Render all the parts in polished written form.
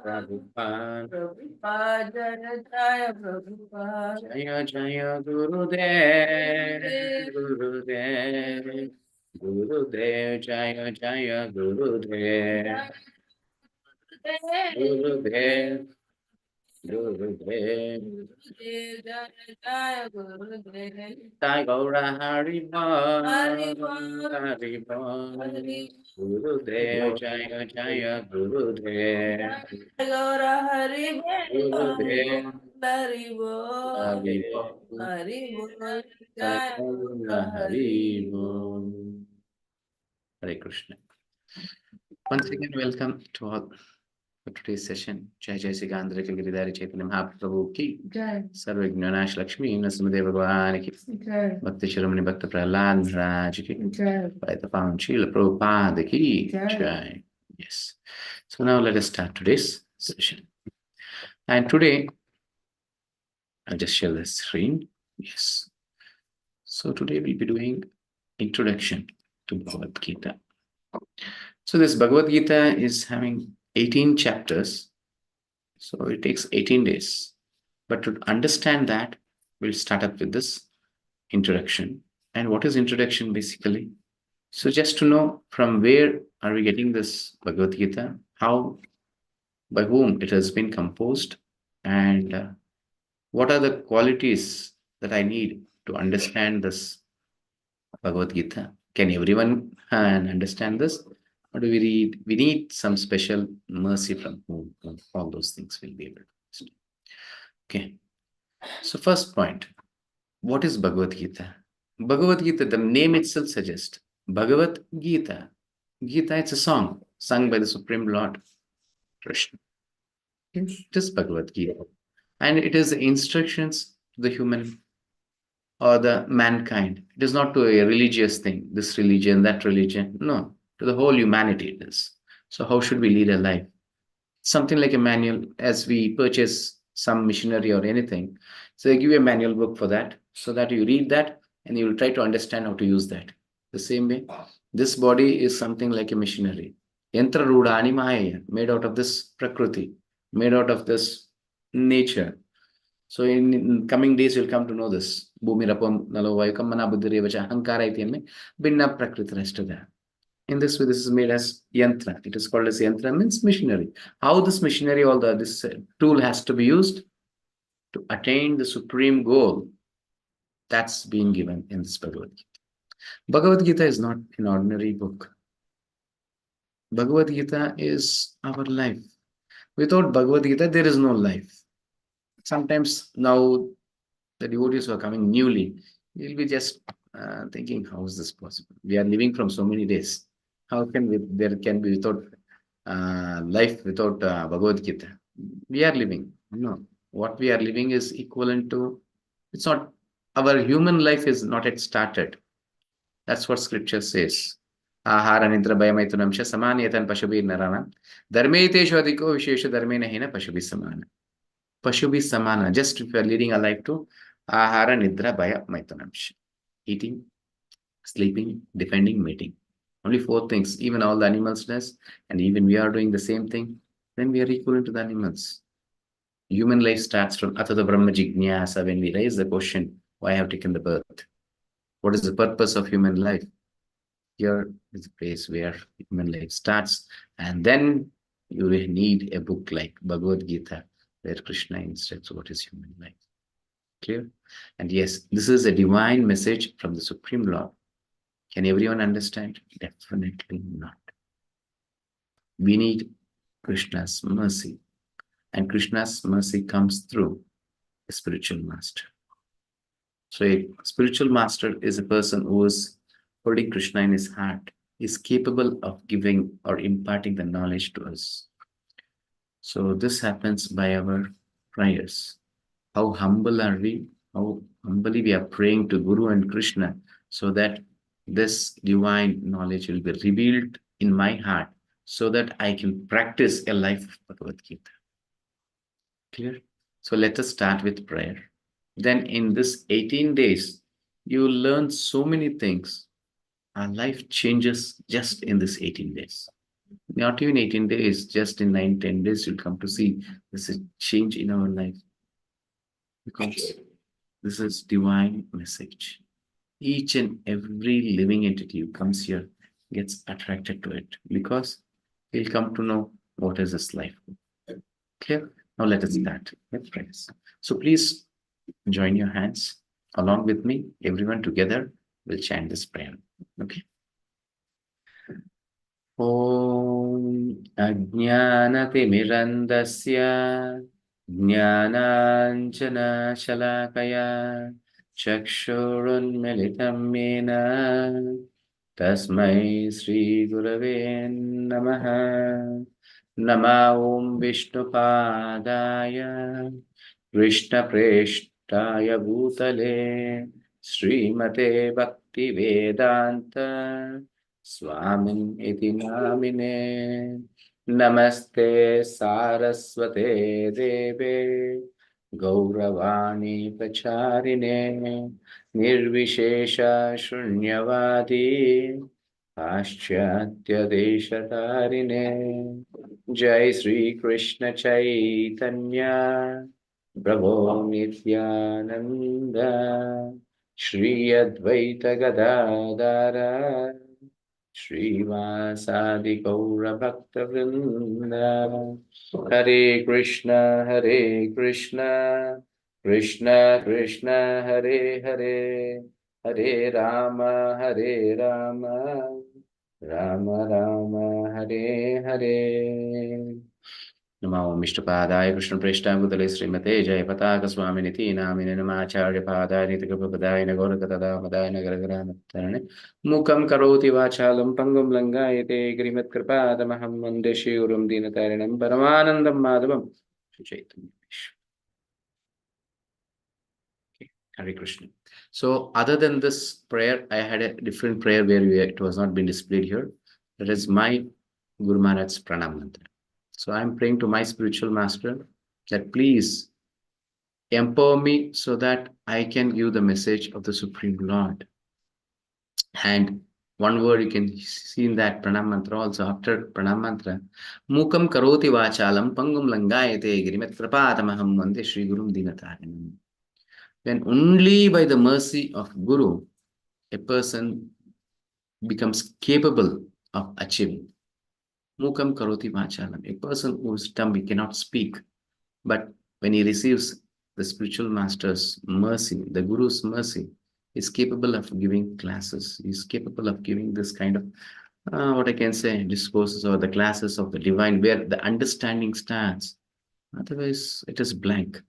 Prabhupada. Prabhupada Jaya Prabhupada. Jaya Jaya Gurudev, Gurudev, Gurudev, Jaya Jaya Gurudev, Gurudev, Gurudev. Sai Gaura Haribo, Haribo, Gurudev, Jaya Jaya Gurudev, Gaura Haribo, Gurudev, Haribo, Haribo, Haribo, Sai Gaura Haribo. Hare Krishna. Once again, welcome to all for today's session. Jai Jai Sri Gandhara Giridhari Chaitanya Mahaprabhu ki Jai. Sarva Gnanash Lakshmi Narasimha Bhagwan ki Jai. Bhakti Shiromani Bhakta Prahlad Maharaj ki Jai. by the Pavan Srila Prabhupada ki Jai. Yes. So now let us start today's session. And today, I'll just share the screen. Yes. So today we'll be doing introduction to Bhagavad Gita. So this Bhagavad Gita is having 18 chapters. So it takes 18 days. But to understand that, we'll start up with this introduction. And what is introduction basically? So just to know from where are we getting this Bhagavad Gita, how, by whom it has been composed, and what are the qualities that I need to understand this Bhagavad Gita. Can everyone understand this? Or do we read? We need some special mercy from whom all those things will be able to understand. Okay. So first point, what is Bhagavad Gita? Bhagavad Gita, the name itself suggests Bhagavad Gita. Gita, it's a song sung by the Supreme Lord Krishna. It is Bhagavad Gita. And it is the instructions to the human or the mankind. It is not to a religious thing, this religion, that religion. No, to the whole humanity it is. So how should we lead a life? Something like a manual, as we purchase some machinery or anything. So they give you a manual book for that, so that you read that and you will try to understand how to use that. The same way, this body is something like a machinery. Yantra Rudhani Mahaya, made out of this Prakriti, made out of this nature. So in coming days, you'll come to know this. Bhumi Rapam Nalo Vayukam Mana Buddhirevacha Ahankara Ityame Binna Prakriti Rashtada. In this way, this is made as yantra. It is called as yantra, means machinery. How this machinery, this tool has to be used to attain the supreme goal, that's being given in this Bhagavad Gita. Bhagavad Gita is not an ordinary book. Bhagavad Gita is our life. Without Bhagavad Gita, there is no life. Sometimes now the devotees who are coming newly, you'll be just thinking, how is this possible? We are living from so many days. How can there can be without life without Bhagavad Gita? We are living. No, what we are living is equivalent to, it's not, our human life is not yet started. That's what scripture says. Ahara nidra bhayamaitunamsha samaniyatan pashabhir narana dharmeteshu adhiko vishesha dharmena hina pashabhi samana. Pashabhi samana, just if you are leading a life to ahara nidra bhaya maitunamsha. Eating, sleeping, defending, mating. Only 4 things. Even all the animals does, and even we are doing the same thing, then we are equivalent to the animals. Human life starts from Atata Brahma Jignasa, when we raise the question, why I have taken the birth? What is the purpose of human life? Here is the place where human life starts, and then you will need a book like Bhagavad Gita, where Krishna instructs what is human life. Clear? And yes, this is a divine message from the Supreme Lord. Can everyone understand? Definitely not. We need Krishna's mercy. And Krishna's mercy comes through a spiritual master. So a spiritual master is a person who is holding Krishna in his heart, is capable of giving or imparting the knowledge to us. So this happens by our prayers. How humble are we? How humbly we are praying to Guru and Krishna, so that this divine knowledge will be revealed in my heart, so that I can practice a life of Bhagavad Gita. Clear? So let us start with prayer. Then in this 18 days, you will learn so many things. Our life changes just in this 18 days. Not even 18 days, just in 9, 10 days, you'll come to see this is change in our life because this is divine message. Each and every living entity who comes here gets attracted to it because he'll come to know what is this life. Clear? Now let us start with prayers. So please join your hands along with me. Everyone together will chant this prayer. Okay. Om Ajnanatimirandasya Jnananjana Shalakaya Chakshurunmilitam Yena Tasmai Sri Gurave Namaha Nama Om Vishnupadaya Krishna Preshtaya Bhutale Srimate Bhakti Vedanta Swamin iti namine Namaste Saraswate Deve Gauravani Pacharine Nirvishesha Shunyavadi Paschatya Deshatarine Jai Sri Krishna Chaitanya Prabhu Nityananda Shri Advaita Gadadara Srivasadi Gaura Bhakta Vrinda Hare Krishna Krishna Krishna Hare Hare Hare Rama Rama Rama Hare Hare Namo Mishtapadaya Krishna Preshta Bhutale Srimate Jaya Pataka Swaminiti Namine Namacharya Padaya Nitikapadaya Nagorakata Padaya Nagaragara Mukam Karoti Vachalam Pangam Langayate Grimat Kripadamaham Vande Shiuram Dinatarinam Paramanandam Madhavam Chaitanya. Okay, Hare Krishna. So, other than this prayer, I had a different prayer where it was not been displayed here. That is my Guru Maharaj's Pranam Mantra. So I'm praying to my spiritual master that please empower me so that I can give the message of the Supreme Lord. And one word you can see in that Pranam Mantra also after Pranam Mantra. Mukam karoti vachalam pangum langayate girimat kripatamaham vande Sri Gurum Dinatarinam. When only by the mercy of Guru, a person becomes capable of achieving. Mukam karoti vachalam. A person whose tongue cannot speak. But when he receives the spiritual master's mercy, the Guru's mercy, is capable of giving classes. He's capable of giving this kind of, what I can say, discourses or the classes of the divine where the understanding starts. Otherwise, it is blank.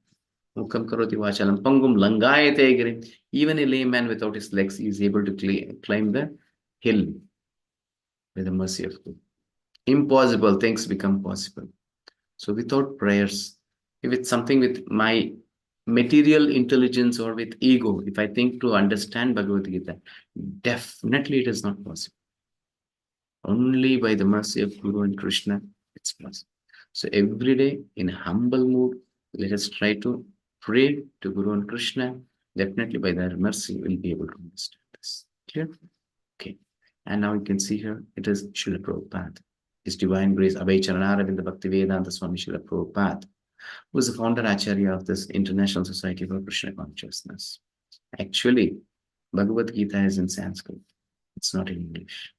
Mukam karoti vachalam pangum langayate girim. Even a layman without his legs is able to climb the hill with the mercy of God. Impossible things become possible. So without prayers, if it's something with my material intelligence or with ego, if I think to understand Bhagavad Gita, definitely it is not possible. Only by the mercy of Guru and Krishna, it's possible. So every day in a humble mood, let us try to pray to Guru and Krishna. Definitely by their mercy, we'll be able to understand this. Clear? Okay. And now you can see here, it is Srila Prabhupada. His Divine Grace, Abhay Charanaravinda Bhakti Vedanta Swami Srila Prabhupada, who is the founder Acharya of this International Society for Krishna Consciousness. Actually, Bhagavad Gita is in Sanskrit. It's not in English.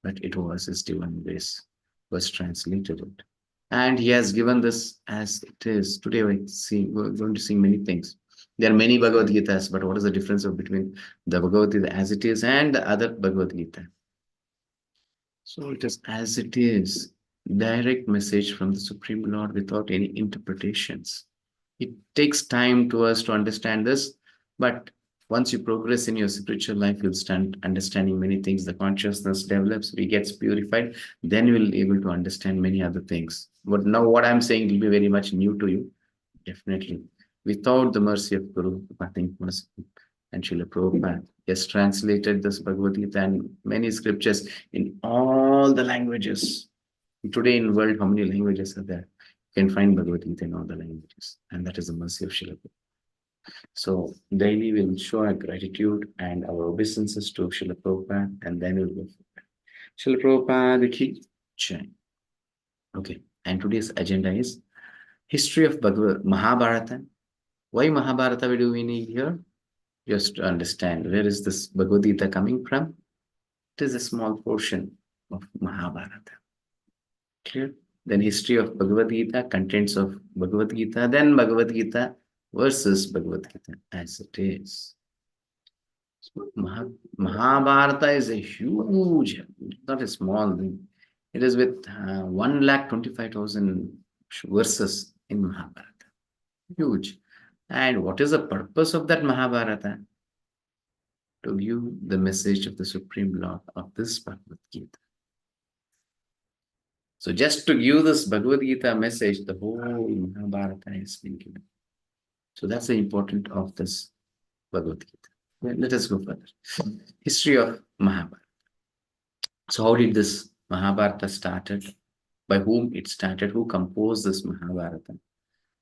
But it was his Divine Grace was translated it. And he has given this as it is. Today we're going to see many things. There are many Bhagavad Gitas, but what is the difference between the Bhagavad Gita as it is and the other Bhagavad Gita? So it is as it is, direct message from the Supreme Lord without any interpretations. It takes time to us to understand this, but once you progress in your spiritual life, you'll start understanding many things. The consciousness develops, we get purified, then we'll be able to understand many other things. But now what I'm saying will be very much new to you, definitely. Without the mercy of Guru, nothing possible. And Srila Prabhupada has translated this Bhagavad Gita and many scriptures in all the languages. Today in the world, how many languages are there? You can find Bhagavad Gita in all the languages. And that is the mercy of Srila Prabhupada. So daily we'll show our gratitude and our obeisances to Srila Prabhupada, and then we'll go. Srila Prabhupada ki Jai. Okay, and today's agenda is history of Mahabharata. Why Mahabharata do we need here? Just to understand where is this Bhagavad Gita coming from? It is a small portion of Mahabharata. Clear? Then history of Bhagavad Gita, contents of Bhagavad Gita, then Bhagavad Gita versus Bhagavad Gita as it is. So Mahabharata is a huge, not a small thing. It is with 1,25,000 verses in Mahabharata. Huge. And what is the purpose of that Mahabharata? To give the message of the Supreme Lord of this Bhagavad Gita. So just to give this Bhagavad Gita message, the whole Mahabharata has been given. So that's the importance of this Bhagavad Gita. Let us go further. History of Mahabharata. So how did this Mahabharata started? By whom it started? Who composed this Mahabharata?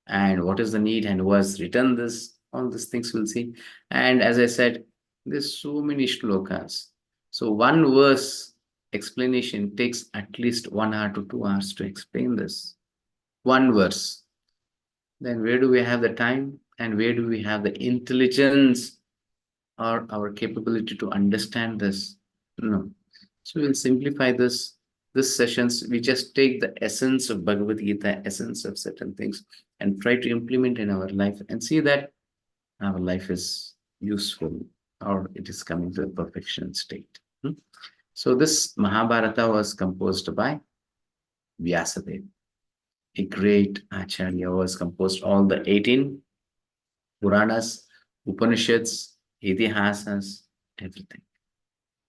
And what is the need and who has written this? All these things we'll see. And as I said, there's so many shlokas. So one verse explanation takes at least 1 hour to 2 hours to explain this. One verse. Then where do we have the time and where do we have the intelligence or our capability to understand this? No. So we'll simplify this. This sessions, we just take the essence of Bhagavad Gita, essence of certain things, and try to implement in our life and see that our life is useful or it is coming to a perfection state. So this Mahabharata was composed by Vyasadeva, a great Acharya who has composed all the 18 Puranas, Upanishads, Itihasas, everything.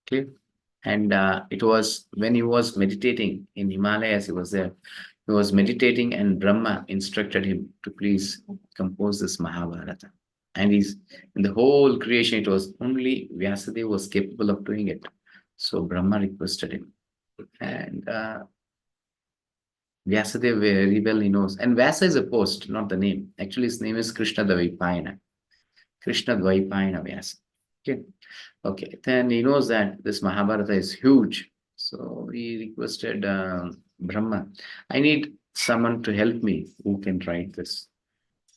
Clear? And it was when he was meditating in Himalayas, he was there. He was meditating and Brahma instructed him to please compose this Mahabharata. And he's in the whole creation, it was only Vyasadeva was capable of doing it. So Brahma requested him. And Vyasadeva very well he knows. And Vyasa is a post, not the name. Actually, his name is Krishna Dvaipayana. Krishna Dvaipayana Vyasa. Okay. Okay. Then he knows that this Mahabharata is huge. So he requested Brahma, I need someone to help me who can write this.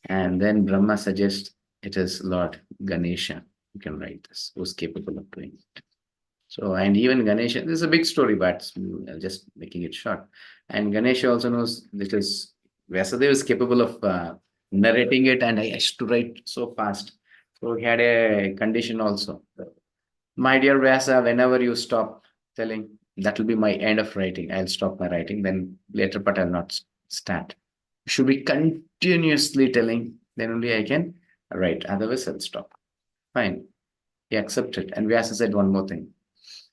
And then Brahma suggests it is Lord Ganesha who can write this, who's capable of doing it. So, and even Ganesha, this is a big story, but just making it short. And Ganesha also knows this is Vyasadeva is capable of narrating it, and I used to write so fast. So he had a condition also. My dear Vyasa, whenever you stop telling, that will be my end of writing. I'll stop my writing, then later part I'll not start. You should be continuously telling, then only I can write. Otherwise, I'll stop. Fine. He accepted. And Vyasa said one more thing.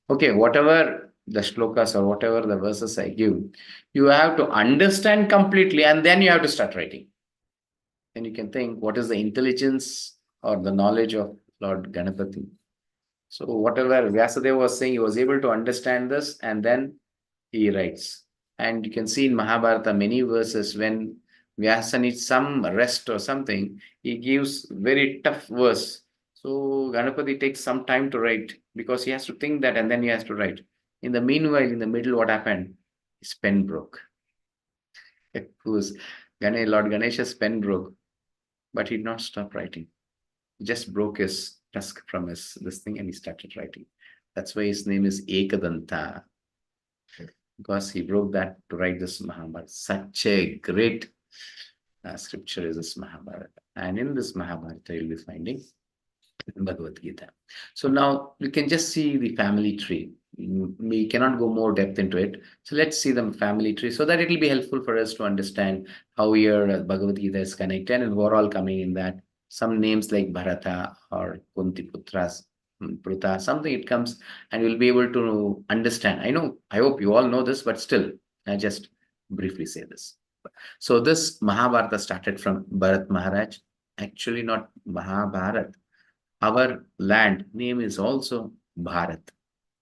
Okay, whatever the shlokas or whatever the verses I give, you have to understand completely and then you have to start writing. Then you can think what is the intelligence or the knowledge of Lord Ganapati. So whatever Vyasadeva was saying, he was able to understand this and then he writes. And you can see in Mahabharata many verses when Vyasa needs some rest or something, he gives very tough verse. So Ganapati takes some time to write because he has to think that and then he has to write. In the meanwhile, in the middle, what happened? His pen broke. Who's Lord Ganesha's pen broke, but he did not stop writing. He just broke his tusk from his this thing and he started writing. That's why his name is Ekadanta. Because he broke that to write this Mahabharata. Such a great scripture is this Mahabharata. And in this Mahabharata, you'll be finding Bhagavad Gita. So now you can just see the family tree. We cannot go more depth into it. So let's see the family tree so that it will be helpful for us to understand how here Bhagavad Gita is connected and we're all coming in that. Some names like Bharata or Kunti Putras, Pruta, something it comes and we'll be able to understand. I hope you all know this, but still, I just briefly say this. So this Mahabharata started from Bharat Maharaj. Actually, not Mahabharat. Our land name is also Bharat.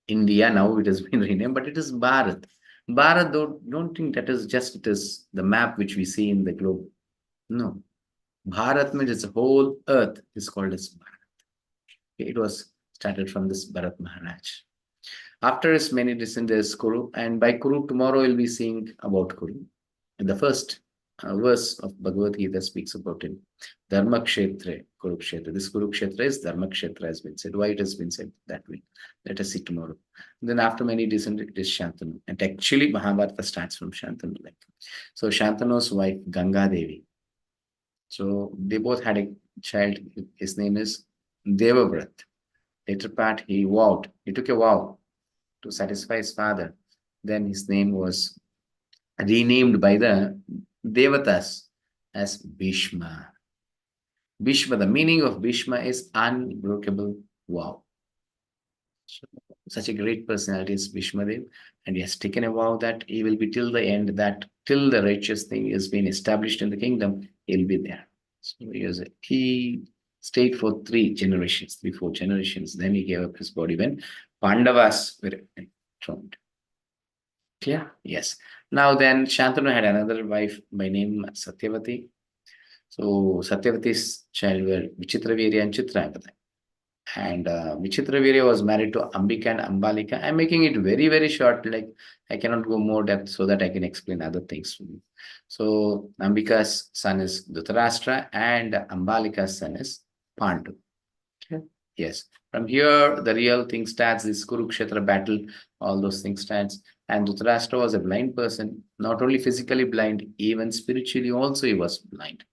India now it has been renamed, but it is Bharat. Bharat, don't think that is just it is the map which we see in the globe. No. Bharat means it's the whole earth is called as Bharat. It was started from this Bharat Maharaj. After his many descendants, Kuru, and by Kuru, tomorrow we'll be seeing about Kuru. The first verse of Bhagavad Gita speaks about him. Dharma Kshetra, Kurukshetra. This Kurukshetra is Dharma Kshetra has been said. Why it has been said that way? Let us see tomorrow. Then after many descendants, it is Shantanu. And actually, Mahabharata starts from Shantanu. So Shantanu's wife, Ganga Devi. So they both had a child. His name is Devavrat. Later part, he vowed. He took a vow to satisfy his father. Then his name was renamed by the Devatas as Bhishma. Bhishma, the meaning of Bhishma is unbreakable vow. So, such a great personality is Bhishma Dev, and he has taken a vow that he will be till the end, that till the righteous thing has been established in the kingdom, he'll be there. So he stayed for 4 generations. Then he gave up his body when Pandavas were enthroned. Clear? Yes. Now then, Shantanu had another wife by name Satyavati. So Satyavati's child were Vichitravirya and Chitrangada. And Vichitravirya was married to Ambika and Ambalika. I'm making it very, very short. Like I cannot go more depth so that I can explain other things. So Ambika's son is Dhritarashtra and Ambalika's son is Pandu. Okay. Yes. From here, the real thing starts, this Kurukshetra battle, all those things starts. And Dhritarashtra was a blind person, not only physically blind, even spiritually also he was blind.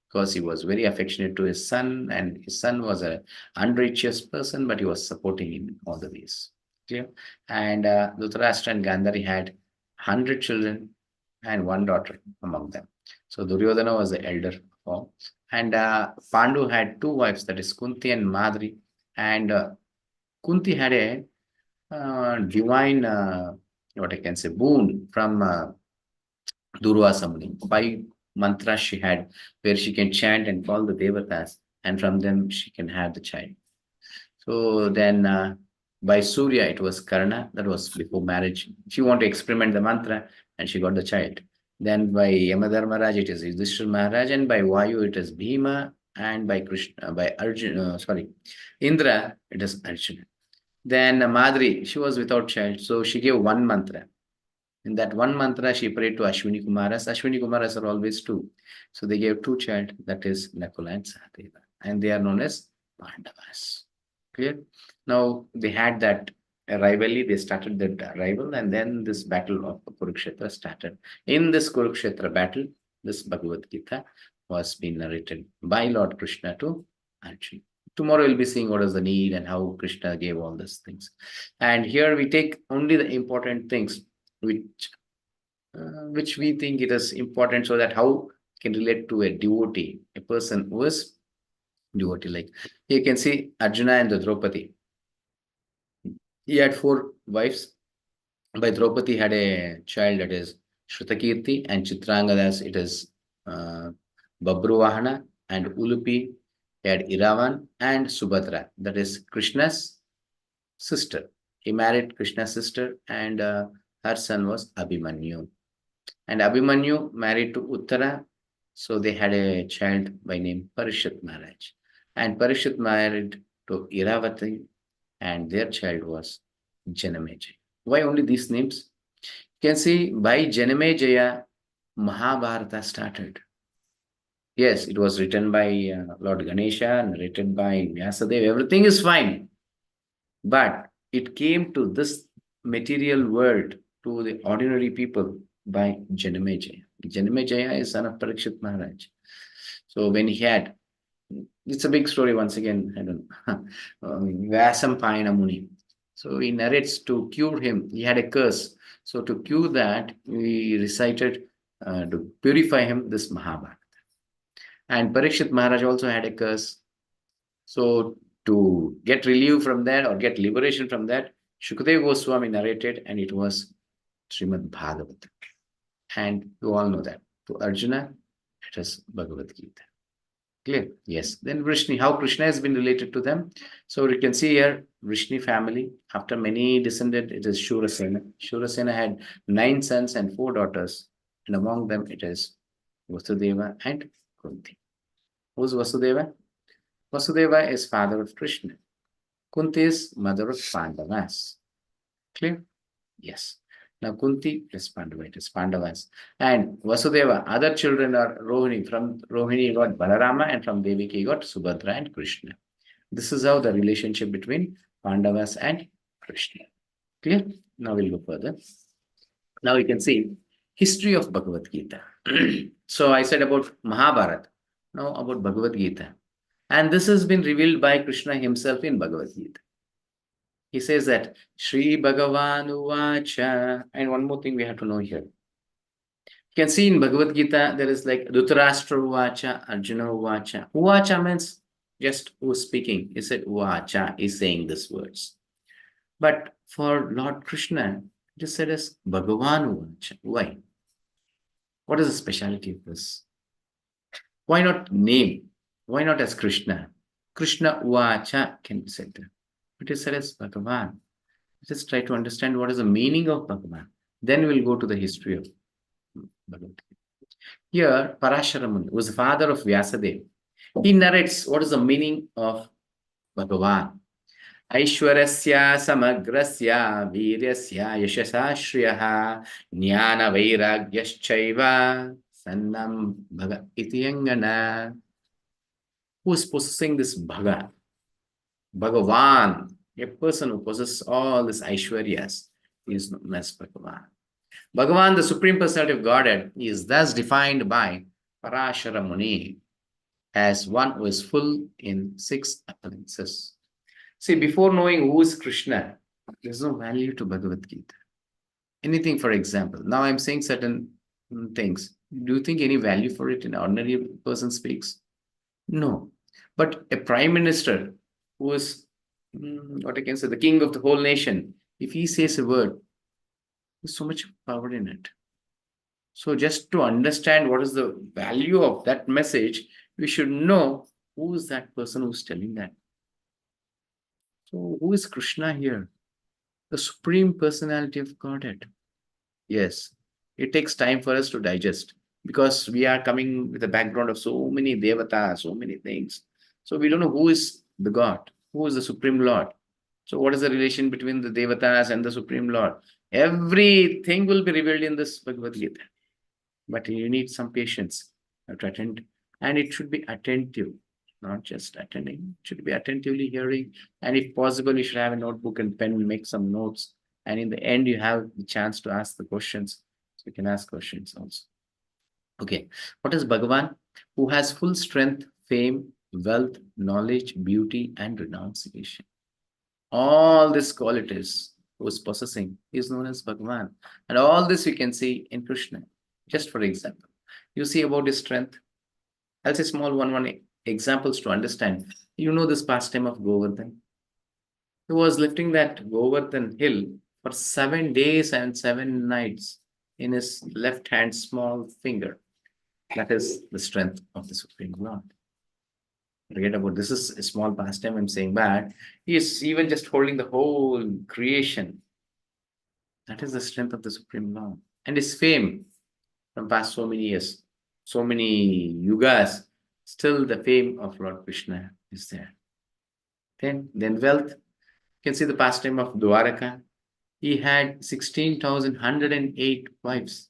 Because he was very affectionate to his son, and his son was an unrighteous person, but he was supporting him in all the ways. Clear? And Dhritarashtra and Gandhari had 100 children and one daughter among them. So Duryodhana was the elder of all. And Pandu had 2 wives, that is Kunti and Madri. And Kunti had a divine, what I can say, boon from Durvasa Muni. 5 mantras she had, where she can chant and call the devatas, and from them she can have the child. So then by Surya, it was Karna, that was before marriage. She wanted to experiment the mantra, and she got the child. Then by Yamadharmaraj, it is Yudhishthira Maharaj, and by Vayu, it is Bhima, and by Krishna, by Arjuna, Indra, it is Arjuna. Then Madri, she was without child, so she gave one mantra. In that one mantra, she prayed to Ashwini Kumaras. Ashwini Kumaras are always 2. So they gave 2 child, that is Nakula and Sahadeva. And they are known as Pandavas. Clear? Now they had that rivalry, they started that rival, and then this battle of Kurukshetra started. In this Kurukshetra battle, this Bhagavad Gita was being narrated by Lord Krishna to Arjuna. Tomorrow we'll be seeing what is the need and how Krishna gave all these things. And here we take only the important things which we think it is important, so that how can relate to a devotee, a person who is devotee. Like you can see Arjuna and the Draupadi. He had 4 wives. By Draupadi had a child, that is Shrutakirti, and Chitrangada's it is Babruvahana, and Ulupi had Iravan and Subhadra, that is Krishna's sister. He married Krishna's sister, and her son was Abhimanyu. And Abhimanyu married to Uttara, so they had a child by name Parishit Maharaj. And Parishit married to Iravati, and their child was Janamejaya. Why only these names? You can see by Janamejaya, Mahabharata started. Yes, it was written by Lord Ganesha, narrated by Vyasadeva. Everything is fine. But it came to this material world, to the ordinary people, by Janamejaya. Janamejaya is son of Parikshit Maharaj. So when he had, it's a big story once again, I don't know, Vyasam Payana Muni. So he narrates to cure him. He had a curse. So to cure that, we recited to purify him this Mahabharata. And Parikshit Maharaj also had a curse. So to get relief from that, or get liberation from that, Shukadeva Goswami narrated, and it was Srimad Bhagavatam. And you all know that. To Arjuna, it is Bhagavad Gita. Clear? Yes. Then Vrishni, how Krishna has been related to them. So you can see here, Vrishni family, after many descended, it is Shurasena. Shurasena had 9 sons and 4 daughters. And among them, it is Vasudeva and Kunti. Who's Vasudeva? Vasudeva is father of Krishna. Kunti is mother of Pandavas. Clear? Yes. Now Kunti plus Pandava, it is Pandavas. And Vasudeva, other children are Rohini. From Rohini you got Balarama, and from Devaki you got Subhadra and Krishna. This is how the relationship between Pandavas and Krishna. Clear? Now we'll go further. Now you can see history of Bhagavad Gita. So I said about Mahabharata. Now about Bhagavad Gita. And this has been revealed by Krishna himself in Bhagavad Gita. He says that Sri Bhagavan Uvacha. And one more thing we have to know here. You can see in Bhagavad Gita, there is like Dhritarashtra Uvacha, Arjuna Uvacha. Uvacha means just who's speaking. He said Uvacha is saying these words. But for Lord Krishna, it is said as Bhagavan Uvacha. Why? What is the speciality of this? Why not name? Why not as Krishna? Krishna Uvacha can be said there. It is said as Bhagavan. Just try to understand what is the meaning of Bhagavan. Then we'll go to the history of Bhagavad Gita. Here, Parashara Muni, who is the father of Vyasadeva, he narrates what is the meaning of Bhagavan. Aishwarasya samagrasya viryasya yashasa shriyaha jnana vairagyashchaiva sannam bhaga iti yangana. Who is possessing this bhaga? Bhagavan, a person who possesses all these Aishwaryas, is known as Bhagavan. Bhagavan, the Supreme Personality of Godhead, is thus defined by Parashara Muni as one who is full in 6 appearances. See, before knowing who is Krishna, there's no value to Bhagavad Gita. Anything, for example, now I'm saying certain things. Do you think any value for it in ordinary person speaks? No. But a prime minister who is, what I can say, the king of the whole nation, if he says a word, there's so much power in it. So just to understand what is the value of that message, we should know who is that person who's telling that. So who is Krishna here? The Supreme Personality of Godhead. Yes, it takes time for us to digest because we are coming with a background of so many devatas, so many things. So we don't know who is the God, who is the Supreme Lord. So what is the relation between the devatas and the Supreme Lord? Everything will be revealed in this Bhagavad Gita. But you need some patience to attend, and it should be attentive, not just attending. It should be attentively hearing, and if possible, you should have a notebook and pen and make some notes. And in the end, you have the chance to ask the questions. So you can ask questions also. Okay, what is Bhagavan? Who has full strength, fame, wealth, knowledge, beauty, and renunciation. All these qualities who is possessing is known as Bhagavan. And all this you can see in Krishna. Just for example, you see about his strength. I'll say small one examples to understand. You know this pastime of Govardhan. He was lifting that Govardhan hill for 7 days and 7 nights in his left hand small finger. That is the strength of the Supreme Lord. Forget about this is a small pastime I'm saying, but he is even just holding the whole creation. That is the strength of the Supreme Lord. And his fame from past so many years, so many yugas, still the fame of Lord Krishna is there. Then wealth. You can see the pastime of Dwaraka. He had 16,108 wives.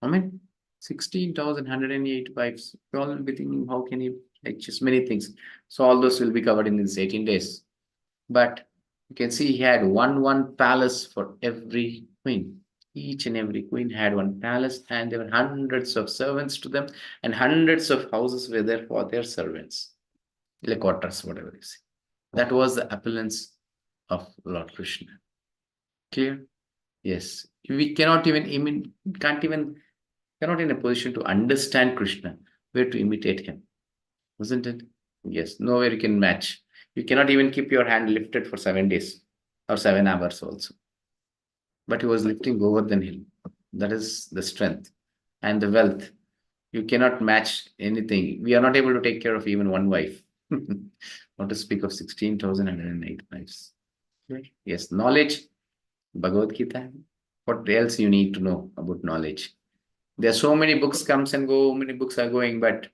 I mean, 16,108 wives. You all will be thinking, how can he, like just many things. So all those will be covered in these 18 days. But you can see he had one palace for every queen. Each and every queen had one palace, and there were hundreds of servants to them, and hundreds of houses were there for their servants, like quarters, whatever you see. That was the opulence of Lord Krishna. Clear? Yes. We cannot even cannot in a position to understand Krishna, where to imitate him. Isn't it? Yes. Nowhere you can match. You cannot even keep your hand lifted for 7 days or 7 hours also. But he was lifting Govardhan hill. That is the strength and the wealth. You cannot match anything. We are not able to take care of even one wife. Not to speak of 16,108 wives. Yes, knowledge, Bhagavad Gita. What else you need to know about knowledge? There are so many books comes and go, many books are going, but it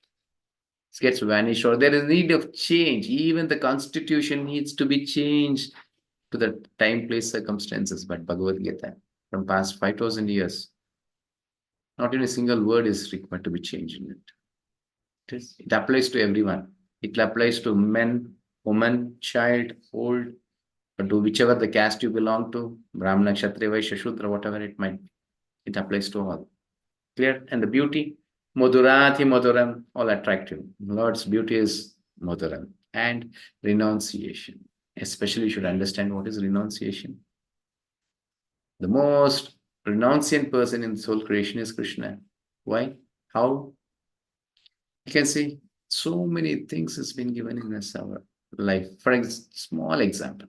gets vanished, or there is need of change. Even the constitution needs to be changed. to the time, place, circumstances. But Bhagavad Gita, from past 5,000 years, not even a single word is required to be changed in it. It applies to everyone. It applies to men, woman, child, old, or to whichever the caste you belong to, Brahmana, Kshatriya, Vaishya, Shudra, whatever it might be. It applies to all. Clear? And the beauty, Madhurati Madhuram, all attractive. Lord's beauty is Madhuram. And renunciation. Especially you should understand what is renunciation. The most renunciant person in soul creation is Krishna. Why? How? You can see so many things has been given in this our life. For small example,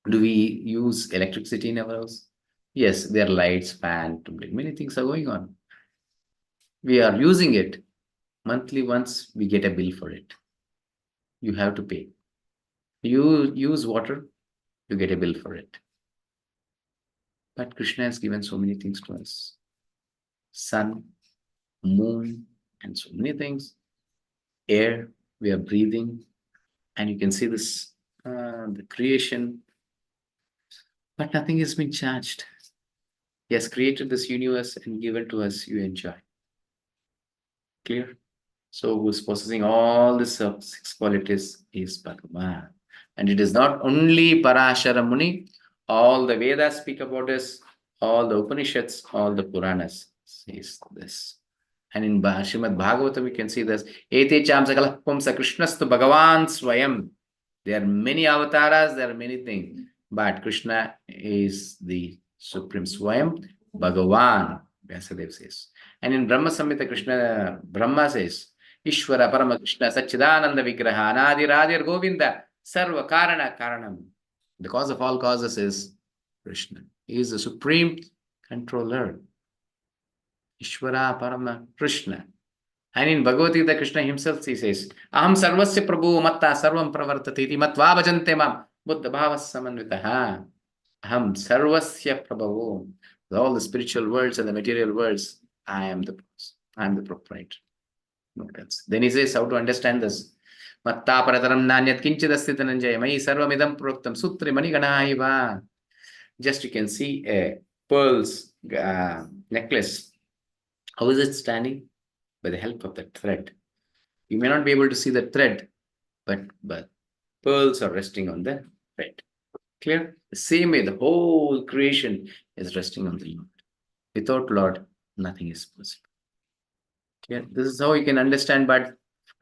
do we use electricity in our house? Yes, there are lights, fan, many things are going on. We are using it. Monthly once we get a bill for it. You have to pay. You use water, you get a bill for it. But Krishna has given so many things to us. Sun, moon, and so many things. Air, we are breathing. And you can see this, the creation. But nothing has been charged. He has created this universe and given to us, you enjoy. Clear? So who's possessing all the six qualities is Bhagavan. And it is not only Parashara Muni, all the Vedas speak about this, all the Upanishads, all the Puranas says this. And in Srimad Bhagavatam, we can see this. Ete cham sakala pumsa Krishnastu Bhagavan Swayam. There are many avatars, there are many things. But Krishna is the Supreme Swayam, Bhagavan, Vyasadeva says. And in Brahma Samhita, Brahma says, Ishvara Parama Krishna Sachidananda Vigraha Anadiradir Govinda Sarva Karana Karanam. The cause of all causes is Krishna. He is the supreme controller. Ishvara Parama Krishna. And in Bhagavad Gita, Krishna himself he says, Aham Sarvasya Prabhu Matta Sarvam Pravartati Matva Bhajante Mam Buddha Bhavas Samanvitaha. Aham Sarvasya Prabhu. All the spiritual worlds and the material worlds, I am the boss. I am the proprietor. No else. Then he says how to understand this. Matta Parataram Nanyat Kinchidasti Dhananjaya Mai Sarvamidam Proktam Sutri Maniganaiva. Just you can see a pearls necklace. How is it standing? By the help of the thread. You may not be able to see the thread, but pearls are resting on the thread. Clear? The same way the whole creation is resting on the Lord. Without Lord, nothing is possible. Clear? This is how you can understand, but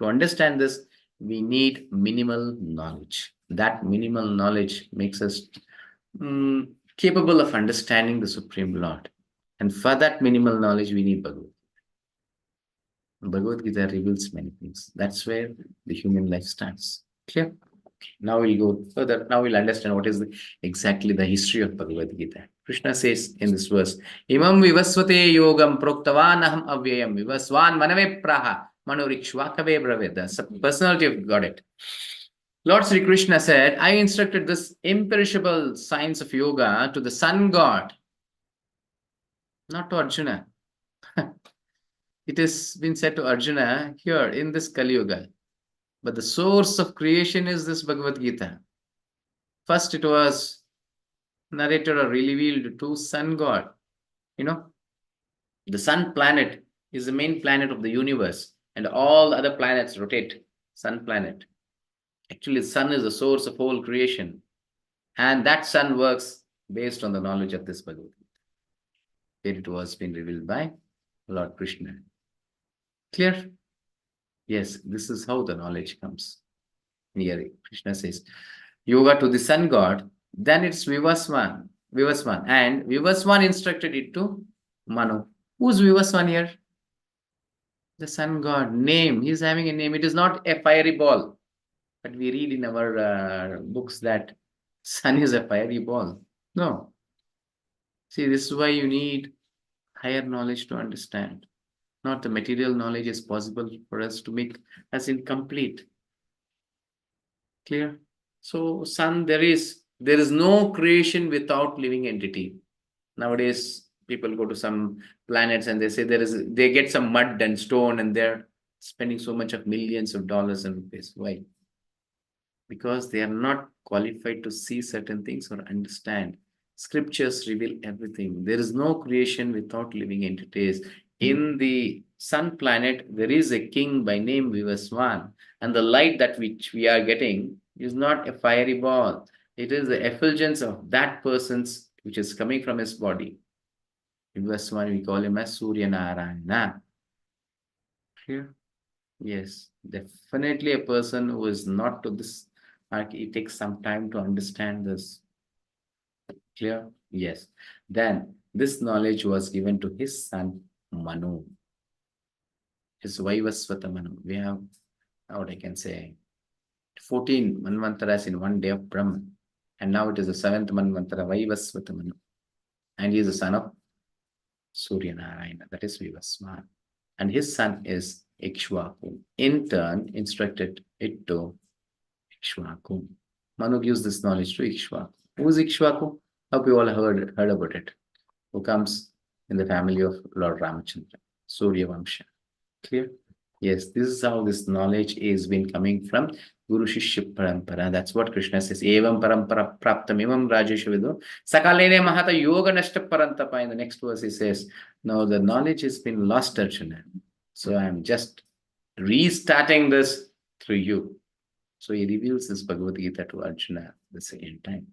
to understand this, we need minimal knowledge. That minimal knowledge makes us capable of understanding the Supreme Lord. And for that minimal knowledge, we need Bhagavad Gita. Bhagavad Gita reveals many things. That's where the human life starts. Clear? Okay. Now we'll go further. Now we'll understand what is exactly the history of Bhagavad Gita. Krishna says in this verse, Imam vivasvate yogam proktavan aham avyayam vivasvan manave praha manurikshvakave brave. That's the personality of God. It. Lord Sri Krishna said, I instructed this imperishable science of yoga to the sun god, not to Arjuna. It has been said to Arjuna here in this Kali Yuga. But the source of creation is this Bhagavad Gita. First it was narrated or revealed to sun god. You know, the sun planet is the main planet of the universe and all other planets rotate sun planet. Actually, the sun is the source of whole creation. And that sun works based on the knowledge of this Bhagavad Gita. Here it was been revealed by Lord Krishna. Clear? Yes, this is how the knowledge comes. Here Krishna says, yoga to the sun god, then it's Vivasvan. And Vivasvan instructed it to Manu. Who's Vivasvan here? The sun god. Name. He's having a name. It is not a fiery ball. But we read in our books that sun is a fiery ball. No. See, this is why you need higher knowledge to understand. Not the material knowledge is possible for us to make us incomplete. Clear? So, sun, there is no creation without living entity. Nowadays, people go to some planets and they say they get some mud and stone and they're spending so much of millions of dollars and rupees. Why? because they are not qualified to see certain things or understand. Scriptures reveal everything. There is no creation without living entities. In the sun planet, there is a king by name Vivaswan, and the light that which we are getting is not a fiery ball. It is the effulgence of that person's which is coming from his body. Vivaswan, we call him as Surya Narayana. Clear? Yes, definitely a person who is not to this, it takes some time to understand this. Clear? Yes. Then this knowledge was given to his son Manu, his Vaivasvata Manu. We have, what I can say, 14 Manvantaras in one day of Brahman. And now it is the seventh Manvantara, Vaivasvata Manu. And he is the son of Surya Narayana, that is Vivaswan. And his son is Ikshvaku. In turn, instructed it to Ikshvaku. Manu gives this knowledge to Ikshvaku. Who is Ikshvaku? Hope you all heard about it. Who comes in the family of Lord Ramachandra, Surya Vamsha. Clear? Yes, this is how this knowledge is been coming from Guru Shishya Parampara. That's what Krishna says. Evam Parampara Praptam Evam Rajeshu Vidu. Sakalene Mahata Yoga Nashta Parantapa. In the next verse, he says, now the knowledge has been lost, Arjuna. So I'm just restarting this through you. So he reveals this Bhagavad Gita to Arjuna the second time.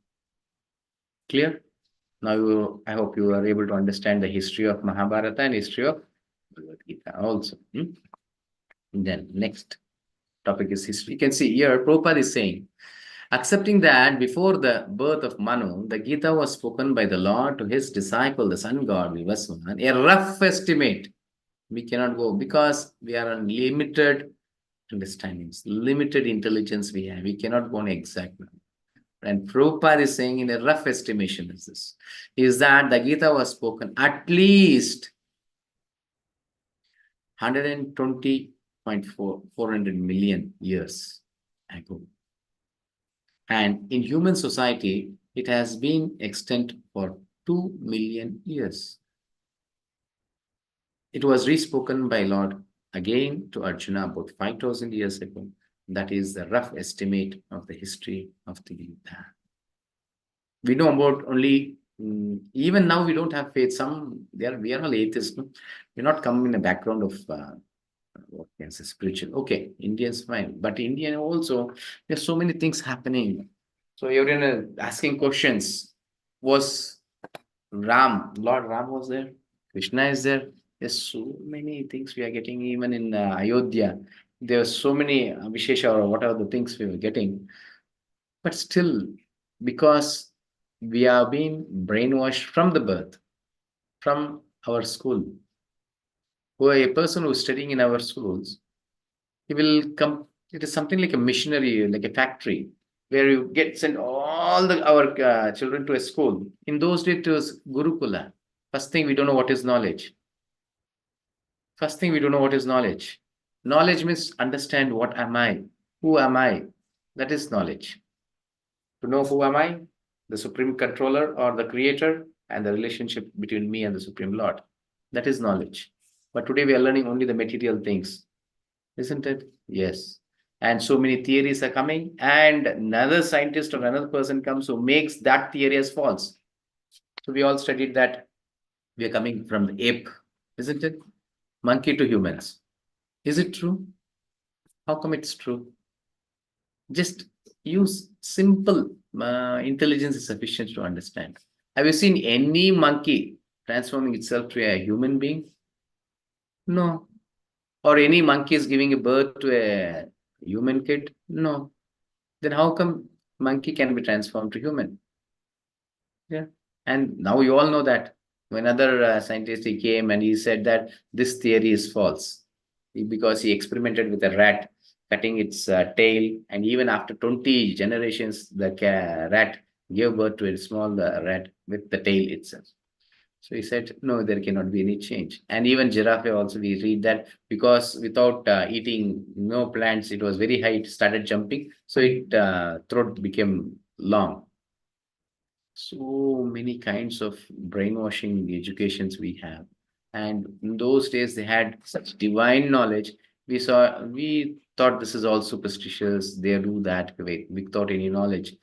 Clear? Now I hope you are able to understand the history of Mahabharata and history of Bhagavad Gita also. Then next topic is history. You can see here Prabhupada is saying, accepting that before the birth of Manu, the Gita was spoken by the Lord to his disciple, the sun god Vivaswan, a rough estimate. We cannot go because we are on limited understandings, limited intelligence we have. We cannot go on exact number. And Prabhupada is saying in a rough estimation is this, is that the Gita was spoken at least 120.400 million years ago. And in human society, it has been extant for 2 million years. It was respoken by Lord again to Arjuna about 5,000 years ago. That is the rough estimate of the history of the Gita. We know about only, even now we don't have faith. We are all atheists. No? We're not coming in a background of what can I say, spiritual. Okay, Indians fine, but Indian also, there's so many things happening. So everyone is asking questions. Was Lord Ram was there? Krishna is there. There's so many things we are getting even in Ayodhya. There are so many Vishesha or whatever the things we were getting. But still, because we are being brainwashed from the birth, from our school, who a person who is studying in our schools, he will come. It is something like a missionary, like a factory, where you get sent all our children to a school. In those days, it was Gurukula. First thing, we don't know what is knowledge. First thing, we don't know what is knowledge. Knowledge means understand what am I, who am I. That is knowledge. To know who am I, the supreme controller or the creator, and the relationship between me and the supreme Lord. That is knowledge. But today we are learning only the material things, isn't it? Yes. And so many theories are coming, and another scientist or another person comes who makes that theory as false. So we all studied that we are coming from the ape, isn't it? Monkey to humans. Is it true? How come it's true? Just use simple intelligence is sufficient to understand. Have you seen any monkey transforming itself to a human being? No. Or any monkey is giving a birth to a human kid? No. Then how come monkey can be transformed to human? Yeah. And now you all know that. When another scientist he came and he said that this theory is false because he experimented with a rat cutting its tail, and even after 20 generations, the rat gave birth to a small rat with the tail itself. So he said, no, there cannot be any change. And even giraffe also, we read that because without eating no plants, it was very high, it started jumping. So it throat became long. So many kinds of brainwashing educations we have. And in those days, they had such divine knowledge. We thought this is all superstitious. They do that without any knowledge,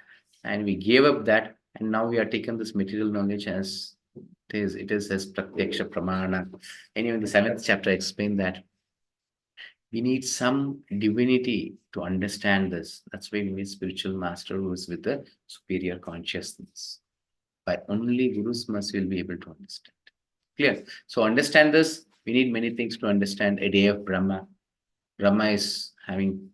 and we gave up that. And now we are taking this material knowledge as it is. It is as pratyaksha pramana. And even the seventh chapter explained that we need some divinity to understand this. That's why we need spiritual master who is with a superior consciousness. By only Gurus must will be able to understand. Clear. So understand this. We need many things to understand a day of Brahma. Brahma is having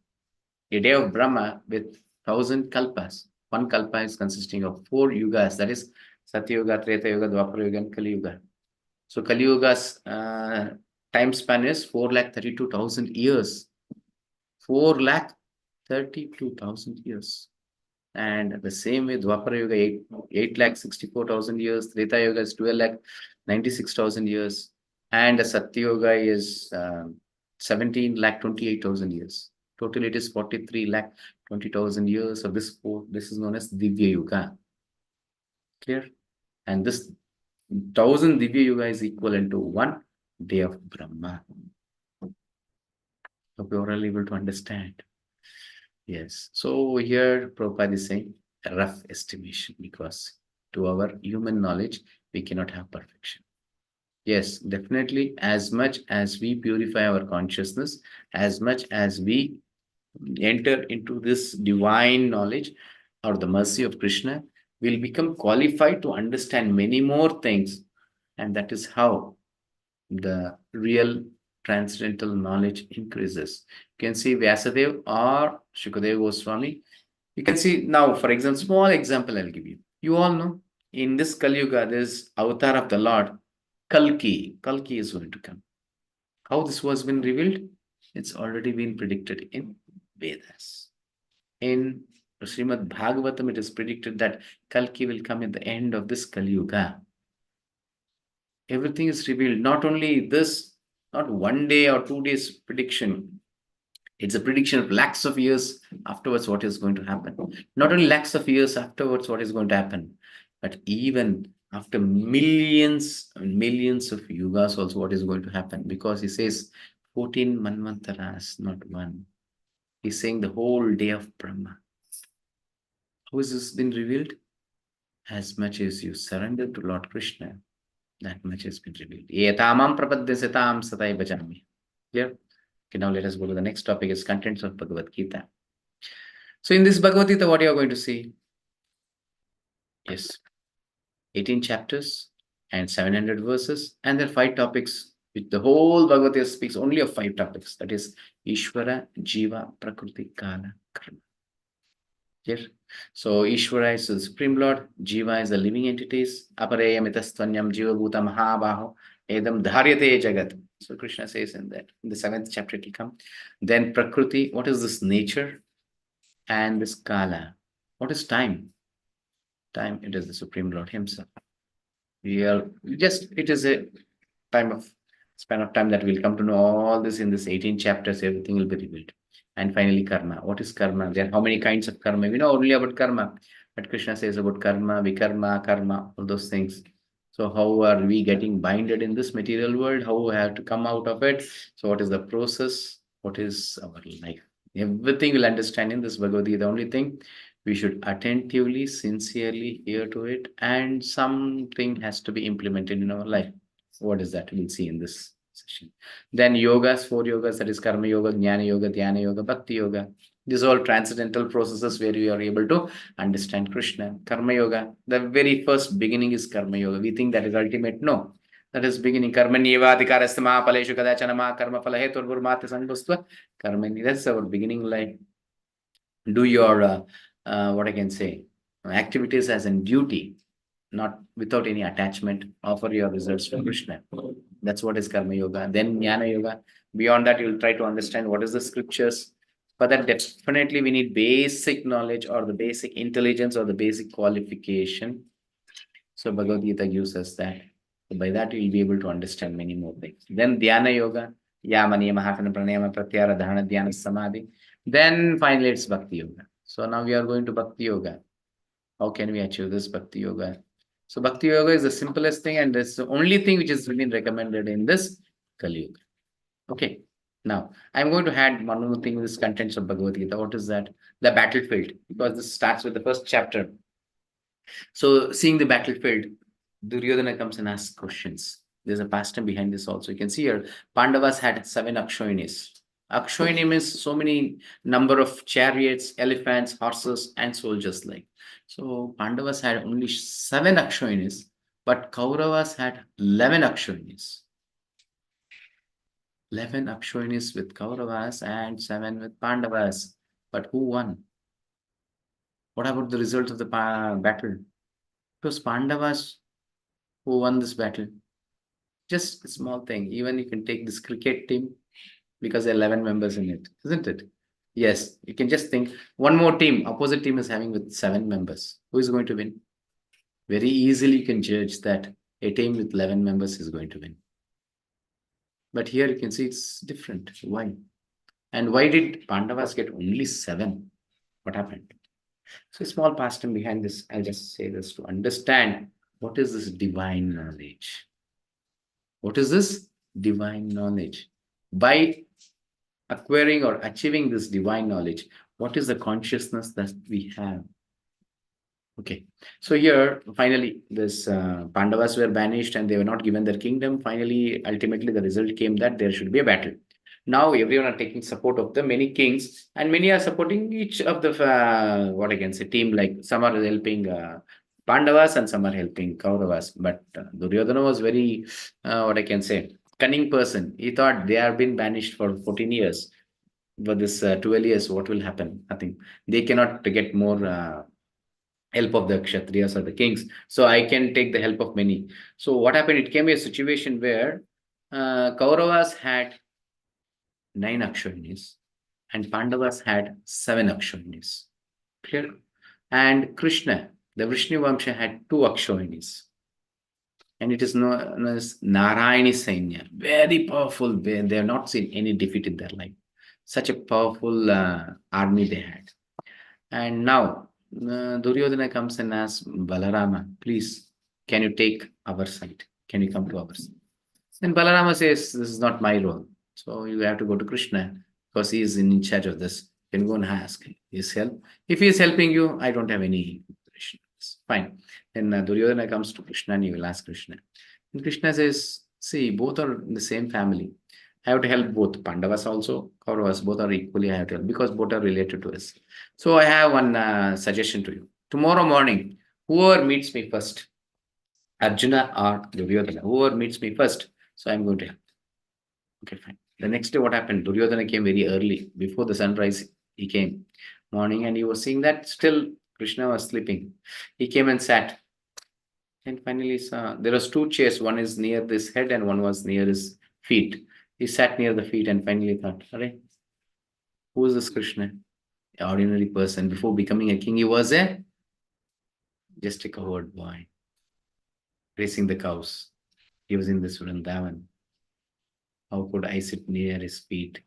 a day of Brahma with 1,000 kalpas. One kalpa is consisting of 4 yugas, that is Satya Yuga, Treta Yuga, Dwapara Yuga, and Kali Yuga. So Kali Yuga's time span is 4,32,000 years. 4,32,000 years. And the same way Dwapara Yuga, 8,64,000 years. Treta Yuga is 12,96,000 years. And the Satya Yuga is 17,28,000 years. Total it is 43,20,000 years of this. This is known as Divya Yuga. Clear? And this 1,000 Divya Yuga is equivalent to 1 day of Brahma. Hope you are all able to understand. Yes. So here Prabhupada is saying a rough estimation, because to our human knowledge, we cannot have perfection. Yes, definitely, as much as we purify our consciousness, as much as we enter into this divine knowledge or the mercy of Krishna, we'll become qualified to understand many more things. And that is how the real transcendental knowledge increases. You can see Vyasadeva or Shukadeva Goswami. You can see now, for example, small example I'll give you. You all know in this Kali Yuga, there's avatar of the Lord, Kalki. Kalki is going to come. How this was been revealed? It's already been predicted in Vedas. In Srimad Bhagavatam, it is predicted that Kalki will come at the end of this Kali Yuga. Everything is revealed. Not only this, not 1 day or 2 days prediction. It's a prediction of lakhs of years afterwards what is going to happen. Not only lakhs of years afterwards what is going to happen, but even after millions and millions of yugas also what is going to happen. Because he says 14 manvantaras, not one. He's saying the whole day of Brahma. How has this been revealed? As much as you surrender to Lord Krishna, that much has been revealed. Etamam prapadyasatam satai bhajami. Clear? Okay, now let us go to the next topic, is contents of Bhagavad Gita. So in this Bhagavad Gita, what you are going to see? Yes, 18 chapters and 700 verses, and there are 5 topics. Which the whole Bhagavad Gita speaks only of 5 topics. That is Ishvara, Jiva, Prakriti, Kala, Karma. Yes. So Ishvara is the Supreme Lord, Jiva is the living entities, Apareya Mitastvanyam Jiva Bhuta Mahabaho, Edam Dharyate Jagat. So Krishna says in that, in the 7th chapter it will come. Then Prakriti, what is this nature? And this Kala, what is time? Time, it is the Supreme Lord Himself. It is a span of time that we'll come to know all this in this 18 chapters, everything will be revealed. And finally, karma. What is karma? There are how many kinds of karma? We know only about karma, but Krishna says about karma, vikarma, karma, all those things. So how are we getting binded in this material world? How we have to come out of it? So what is the process? What is our life? Everything we'll understand in this Bhagavad Gita. The only thing we should attentively, sincerely hear to it, and something has to be implemented in our life. What is that? We'll see in this session. Then yogas, 4 yogas, that is karma yoga, jnana yoga, dhyana yoga, bhakti yoga. These are all transcendental processes where we are able to understand Krishna. Karma yoga, the very first beginning is karma yoga. We think that is ultimate. No, that is beginning. Karmanyeva adhikarastama paleshu kadachanama karma palahetur gurmati sangbhustva. Karmani, that's our beginning life. Do your, what I can say, activities as a duty, not without any attachment. Offer your results to Krishna. That's what is karma yoga. Then jnana yoga. Beyond that, you'll try to understand what is the scriptures. But that definitely we need basic knowledge or the basic intelligence or the basic qualification. So Bhagavad Gita gives us that. So by that, you'll be able to understand many more things. Then dhyana yoga. Yama niyama hasana pranayama pratyara dharana dhyana samadhi. Then finally, it's bhakti yoga. So now we are going to bhakti yoga. How can we achieve this bhakti yoga? So bhakti yoga is the simplest thing, and it's the only thing which has been recommended in this Kali Yuga. Okay. Now, I'm going to add one more thing with this contents of Bhagavad Gita. What is that? The battlefield, because this starts with the first chapter. So, seeing the battlefield, Duryodhana comes and asks questions. There's a pastime behind this also. You can see here, Pandavas had 7 Akshoinis. Akshoini means so many number of chariots, elephants, horses, and soldiers like. So, Pandavas had only 7 Akshoinis, but Kauravas had 11 Akshoinis. 11 Akshoinis with Kauravas and 7 with Pandavas. But who won? What about the result of the battle? It was Pandavas who won this battle. Just a small thing. Even you can take this cricket team because there are 11 members in it, isn't it? Yes, you can just think one more team, opposite team is having with 7 members. Who is going to win? Very easily you can judge that a team with 11 members is going to win. But here you can see it's different. Why? And why did Pandavas get only 7? What happened? So, a small pastime behind this, I'll just say this to understand what is this divine knowledge. What is this divine knowledge? By acquiring or achieving this divine knowledge, what is the consciousness that we have? Okay, so here finally, this Pandavas were banished and they were not given their kingdom. Finally, ultimately, the result came that there should be a battle. Now, everyone are taking support of the many kings, and many are supporting each of the what I can say team. Like some are helping Pandavas and some are helping Kauravas. But Duryodhana was very what I can say cunning person. He thought they have been banished for 14 years. For this 12 years, what will happen? Nothing. They cannot get more. Help of the kshatriyas or the kings, so I can take the help of many. So what happened, it came a situation where Kauravas had 9 Akshoinis and Pandavas had 7 Akshoinis. Clear? And Krishna, the Vishnu Vamsha, had 2 Akshoinis. And it is known as Narayani Sainya. Very powerful. They have not seen any defeat in their life. Such a powerful army they had. And now Duryodhana comes and asks Balarama, please, can you take our side? Can you come to our side? Then Balarama says, this is not my role. So you have to go to Krishna because he is in charge of this. You can go and ask his help. If he is helping you, I don't have any question. Fine. Then Duryodhana comes to Krishna and he will ask Krishna. And Krishna says, see, both are in the same family. I have to help both. Pandavas also, Kauravas, both are equally I have to help because both are related to us. So I have one suggestion to you. Tomorrow morning, whoever meets me first, Arjuna or Duryodhana, whoever meets me first, so I'm going to help. Okay, fine. The next day, what happened? Duryodhana came very early. Before the sunrise, he came morning and he was seeing that still Krishna was sleeping. He came and sat. And finally saw there was 2 chairs. One is near this head and one was near his feet. He sat near the feet and finally thought, Are, who is this Krishna? An ordinary person. Before becoming a king, he was just a cowherd boy, racing the cows. He was in this Vrindavan. How could I sit near his feet?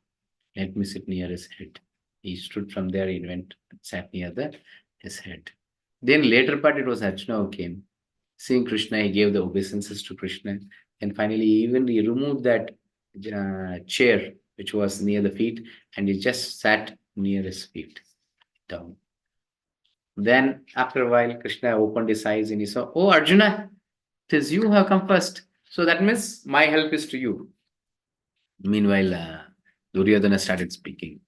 Let me sit near his head. He stood from there, he went and sat near his head. Then later part, it was Arjuna who came. Seeing Krishna, he gave the obeisances to Krishna. And finally, even he removed that chair which was near the feet and he just sat near his feet down. Then after a while, Krishna opened his eyes and he saw, oh Arjuna, it is you who have come first. So that means my help is to you. Meanwhile, Duryodhana started speaking.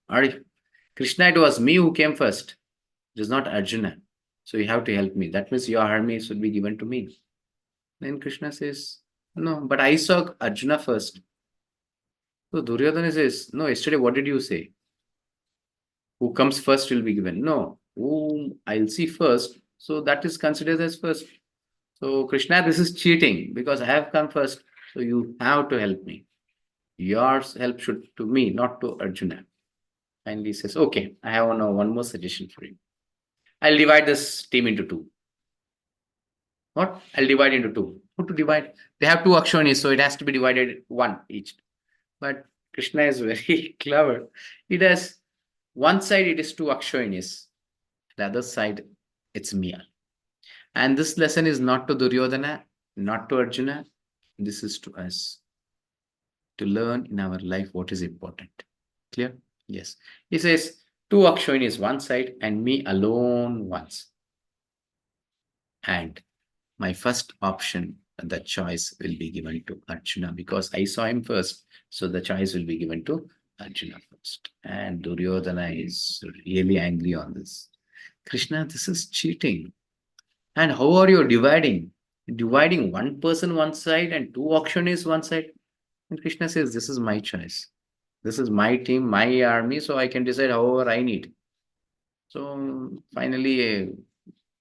Krishna, it was me who came first. It is not Arjuna. So you have to help me. That means your army should be given to me. Then Krishna says, no, but I saw Arjuna first. So Duryodhana says, no, yesterday what did you say? Who comes first will be given. No, whom I'll see first. So that is considered as first. So Krishna, this is cheating because I have come first. So you have to help me. Your help should to me, not to Arjuna. Finally says, okay, I have one more suggestion for you. I'll divide this team into 2. What? I'll divide into 2. How to divide? They have 2 Akshonis, so it has to be divided 1 each. But Krishna is very clever. It has one side, it is 2 Akshonis. The other side, it's Mia. And this lesson is not to Duryodhana, not to Arjuna. This is to us. to learn in our life what is important. Clear? Yes. He says, two Akshoinis one side and me alone once. And my first option, the choice will be given to Arjuna because I saw him first. So the choice will be given to Arjuna first. And Duryodhana is really angry on this. Krishna, this is cheating. And how are you dividing? Dividing one person one side and two Akshonis one side. And Krishna says, this is my choice. This is my team, my army, so I can decide however I need. So finally,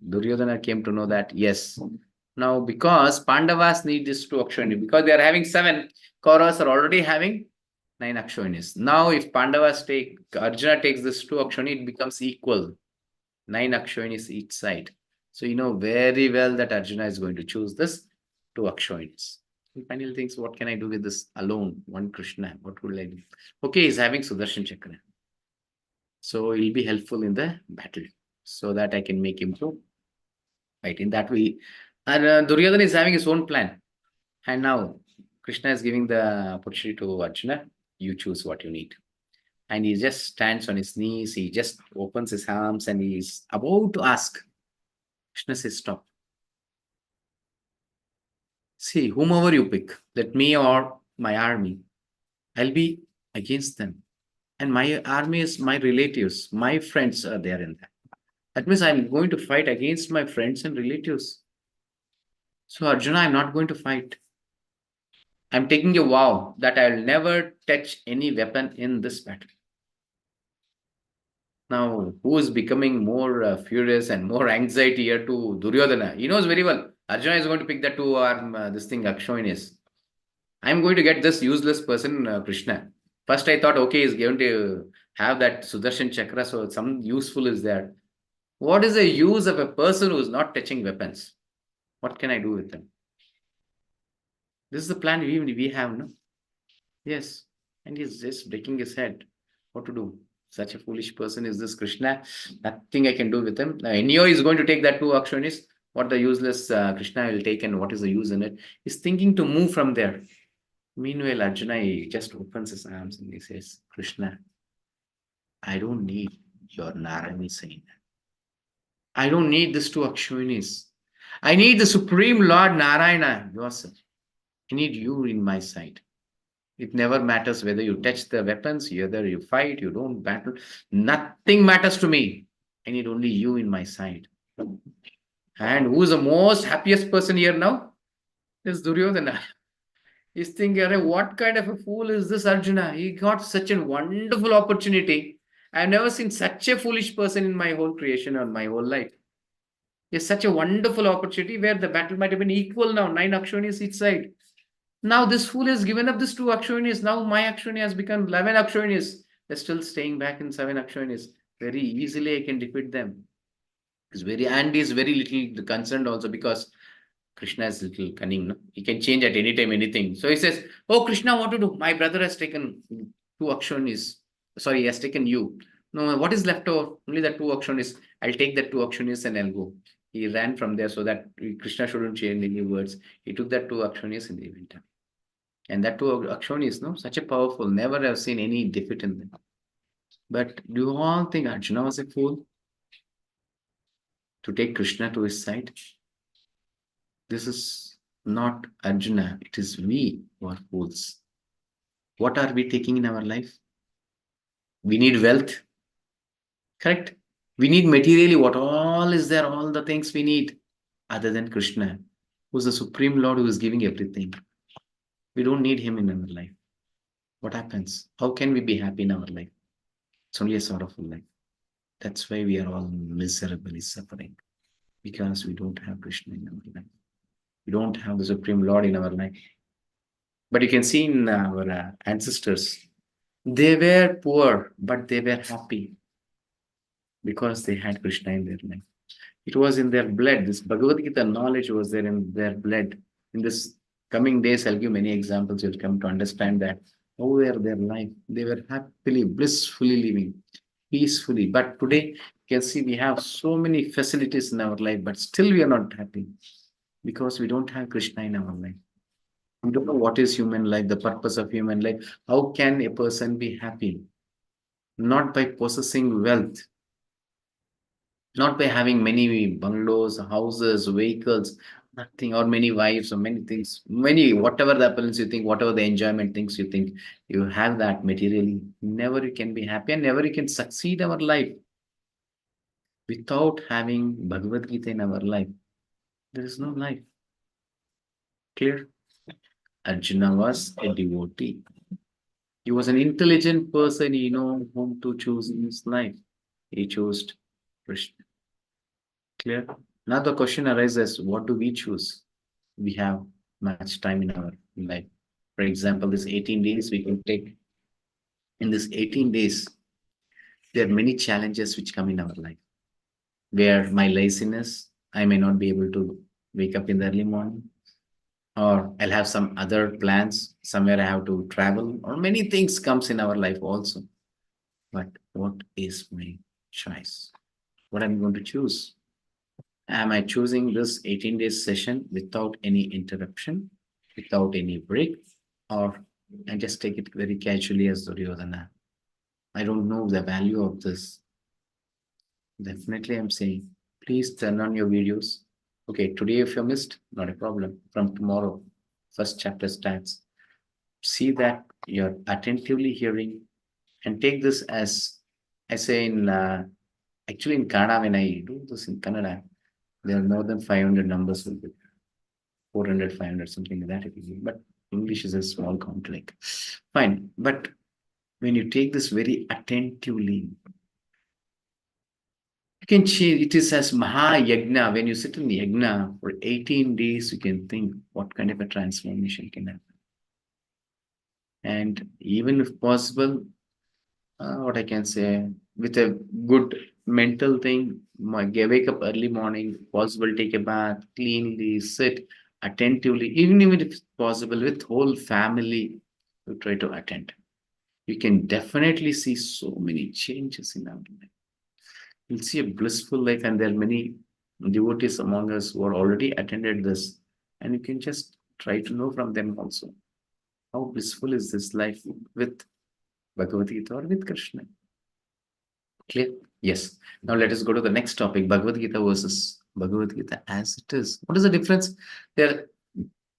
Duryodhana came to know that yes, now because Pandavas need this two Akshoini, because they are having seven, Kauravas are already having nine Akshoinis. Now, if Pandavas take Arjuna takes this two Akshoini, it becomes equal. Nine Akshoinis each side. So you know very well that Arjuna is going to choose this two Akshoinis. He finally thinks, what can I do with this alone? One Krishna. What will I do? Okay, he's having Sudarshan Chakra. So he'll be helpful in the battle so that I can make him to fight in that way. And Duryodhana is having his own plan. And now Krishna is giving the opportunity to Arjuna. You choose what you need. And he just stands on his knees. He just opens his arms and he's about to ask. Krishna says, stop. See, whomever you pick, let me or my army, I'll be against them. And my army is my relatives, my friends are there in that. That means I'm going to fight against my friends and relatives. So, Arjuna, I'm not going to fight. I'm taking a vow that I'll never touch any weapon in this battle. Now, who is becoming more furious and more anxiety here to Duryodhana? He knows very well. Arjuna is going to pick the two arm, this thing, Akshoinis. I'm going to get this useless person, Krishna. First, I thought, okay, he's going to have that Sudarshan Chakra, so some useful is there. What is the use of a person who is not touching weapons? What can I do with them? This is the plan we have, no? Yes. And he's just breaking his head. What to do? Such a foolish person is this Krishna. Nothing I can do with him. Anyhow, is going to take that two Akshonis. What the useless Krishna will take and what is the use in it? He's thinking to move from there. Meanwhile, Arjuna he just opens his arms and he says, Krishna, I don't need your Narayani saying. I don't need this two Akshoinis. I need the Supreme Lord Narayana yourself. I need you in my side. It never matters whether you touch the weapons, whether you fight, you don't battle. Nothing matters to me. I need only you in my side. And who is the most happiest person here now? Is Duryodhana. He's thinking, what kind of a fool is this Arjuna? He got such a wonderful opportunity. I've never seen such a foolish person in my whole creation or my whole life. It's such a wonderful opportunity where the battle might have been equal now, 9 Akshonis each side. Now this fool has given up this 2 Akshonis. Now my Akshoni has become 11 Akshonis. They're still staying back in 7 Akshonis. Very easily I can defeat them. And he's very little concerned also because Krishna is little cunning. No? He can change at any time anything. So he says, oh Krishna, what to do? My brother has taken 2 Akshonis. Sorry, he has taken you. No, what is left over? Only the 2 Akshonis. I'll take the 2 Akshonis and I'll go. He ran from there so that Krishna shouldn't change any words. He took that 2 Akshonis and they went up. And that 2 Akshonis, no, such a powerful, never have seen any defeat in them. But do you all think Arjuna was a fool to take Krishna to his side? This is not Arjuna, it is we who are fools. What are we taking in our life? We need wealth, correct? We need materially what all is there, all the things we need, other than Krishna, who's the Supreme Lord who is giving everything. We don't need him in our life. What happens? How can we be happy in our life? It's only a sorrowful life. That's why we are all miserably suffering, because we don't have Krishna in our life. We don't have the Supreme Lord in our life. But you can see in our ancestors, they were poor, but they were happy because they had Krishna in their life. It was in their blood. This Bhagavad Gita knowledge was there in their blood. In this coming days, I'll give many examples. You'll come to understand that how were their life. They were happily, blissfully living, peacefully. But today, you can see we have so many facilities in our life, but still we are not happy because we don't have Krishna in our life. You don't know what is human life, the purpose of human life. How can a person be happy? Not by possessing wealth, not by having many bungalows, houses, vehicles, nothing, or many wives, or many things, many, whatever the appearance you think, whatever the enjoyment things you think, you have that materially. Never you can be happy and never you can succeed our life without having Bhagavad Gita in our life. There is no life. Clear? Arjuna was a devotee. He was an intelligent person. He know whom to choose in his life. He chose Krishna. Clear? Now the question arises, what do we choose? We have much time in our life. For example, this 18 days we can take. In this 18 days, there are many challenges which come in our life. Where my laziness, I may not be able to wake up in the early morning, or I'll have some other plans, somewhere I have to travel, or many things comes in our life also. But what is my choice? What I'm going to choose? Am I choosing this 18 days session without any interruption, without any break, or I just take it very casually as Duryodhana? I don't know the value of this. Definitely, I'm saying, please turn on your videos. Okay, today if you missed, not a problem. From tomorrow, first chapter starts. See that you're attentively hearing and take this as I say in actually in Kannada, when I do this in Kannada, there are more than 500 numbers will be 400, 500, something like that. But English is a small count, like fine. But when you take this very attentively, you can change. It is as Maha Yagna. When you sit in the Yagna for 18 days, you can think what kind of a transformation can happen. And even if possible, what I can say, with a good mental thing, wake up early morning, possible, take a bath, cleanly, sit attentively, even if it's possible, with whole family, you try to attend. You can definitely see so many changes in our life. You'll see a blissful life, and there are many devotees among us who are already attended this, and you can just try to know from them also how blissful is this life with Bhagavad Gita or with Krishna. Clear? Yes. Now let us go to the next topic, Bhagavad Gita versus Bhagavad Gita as it is. What is the difference? There are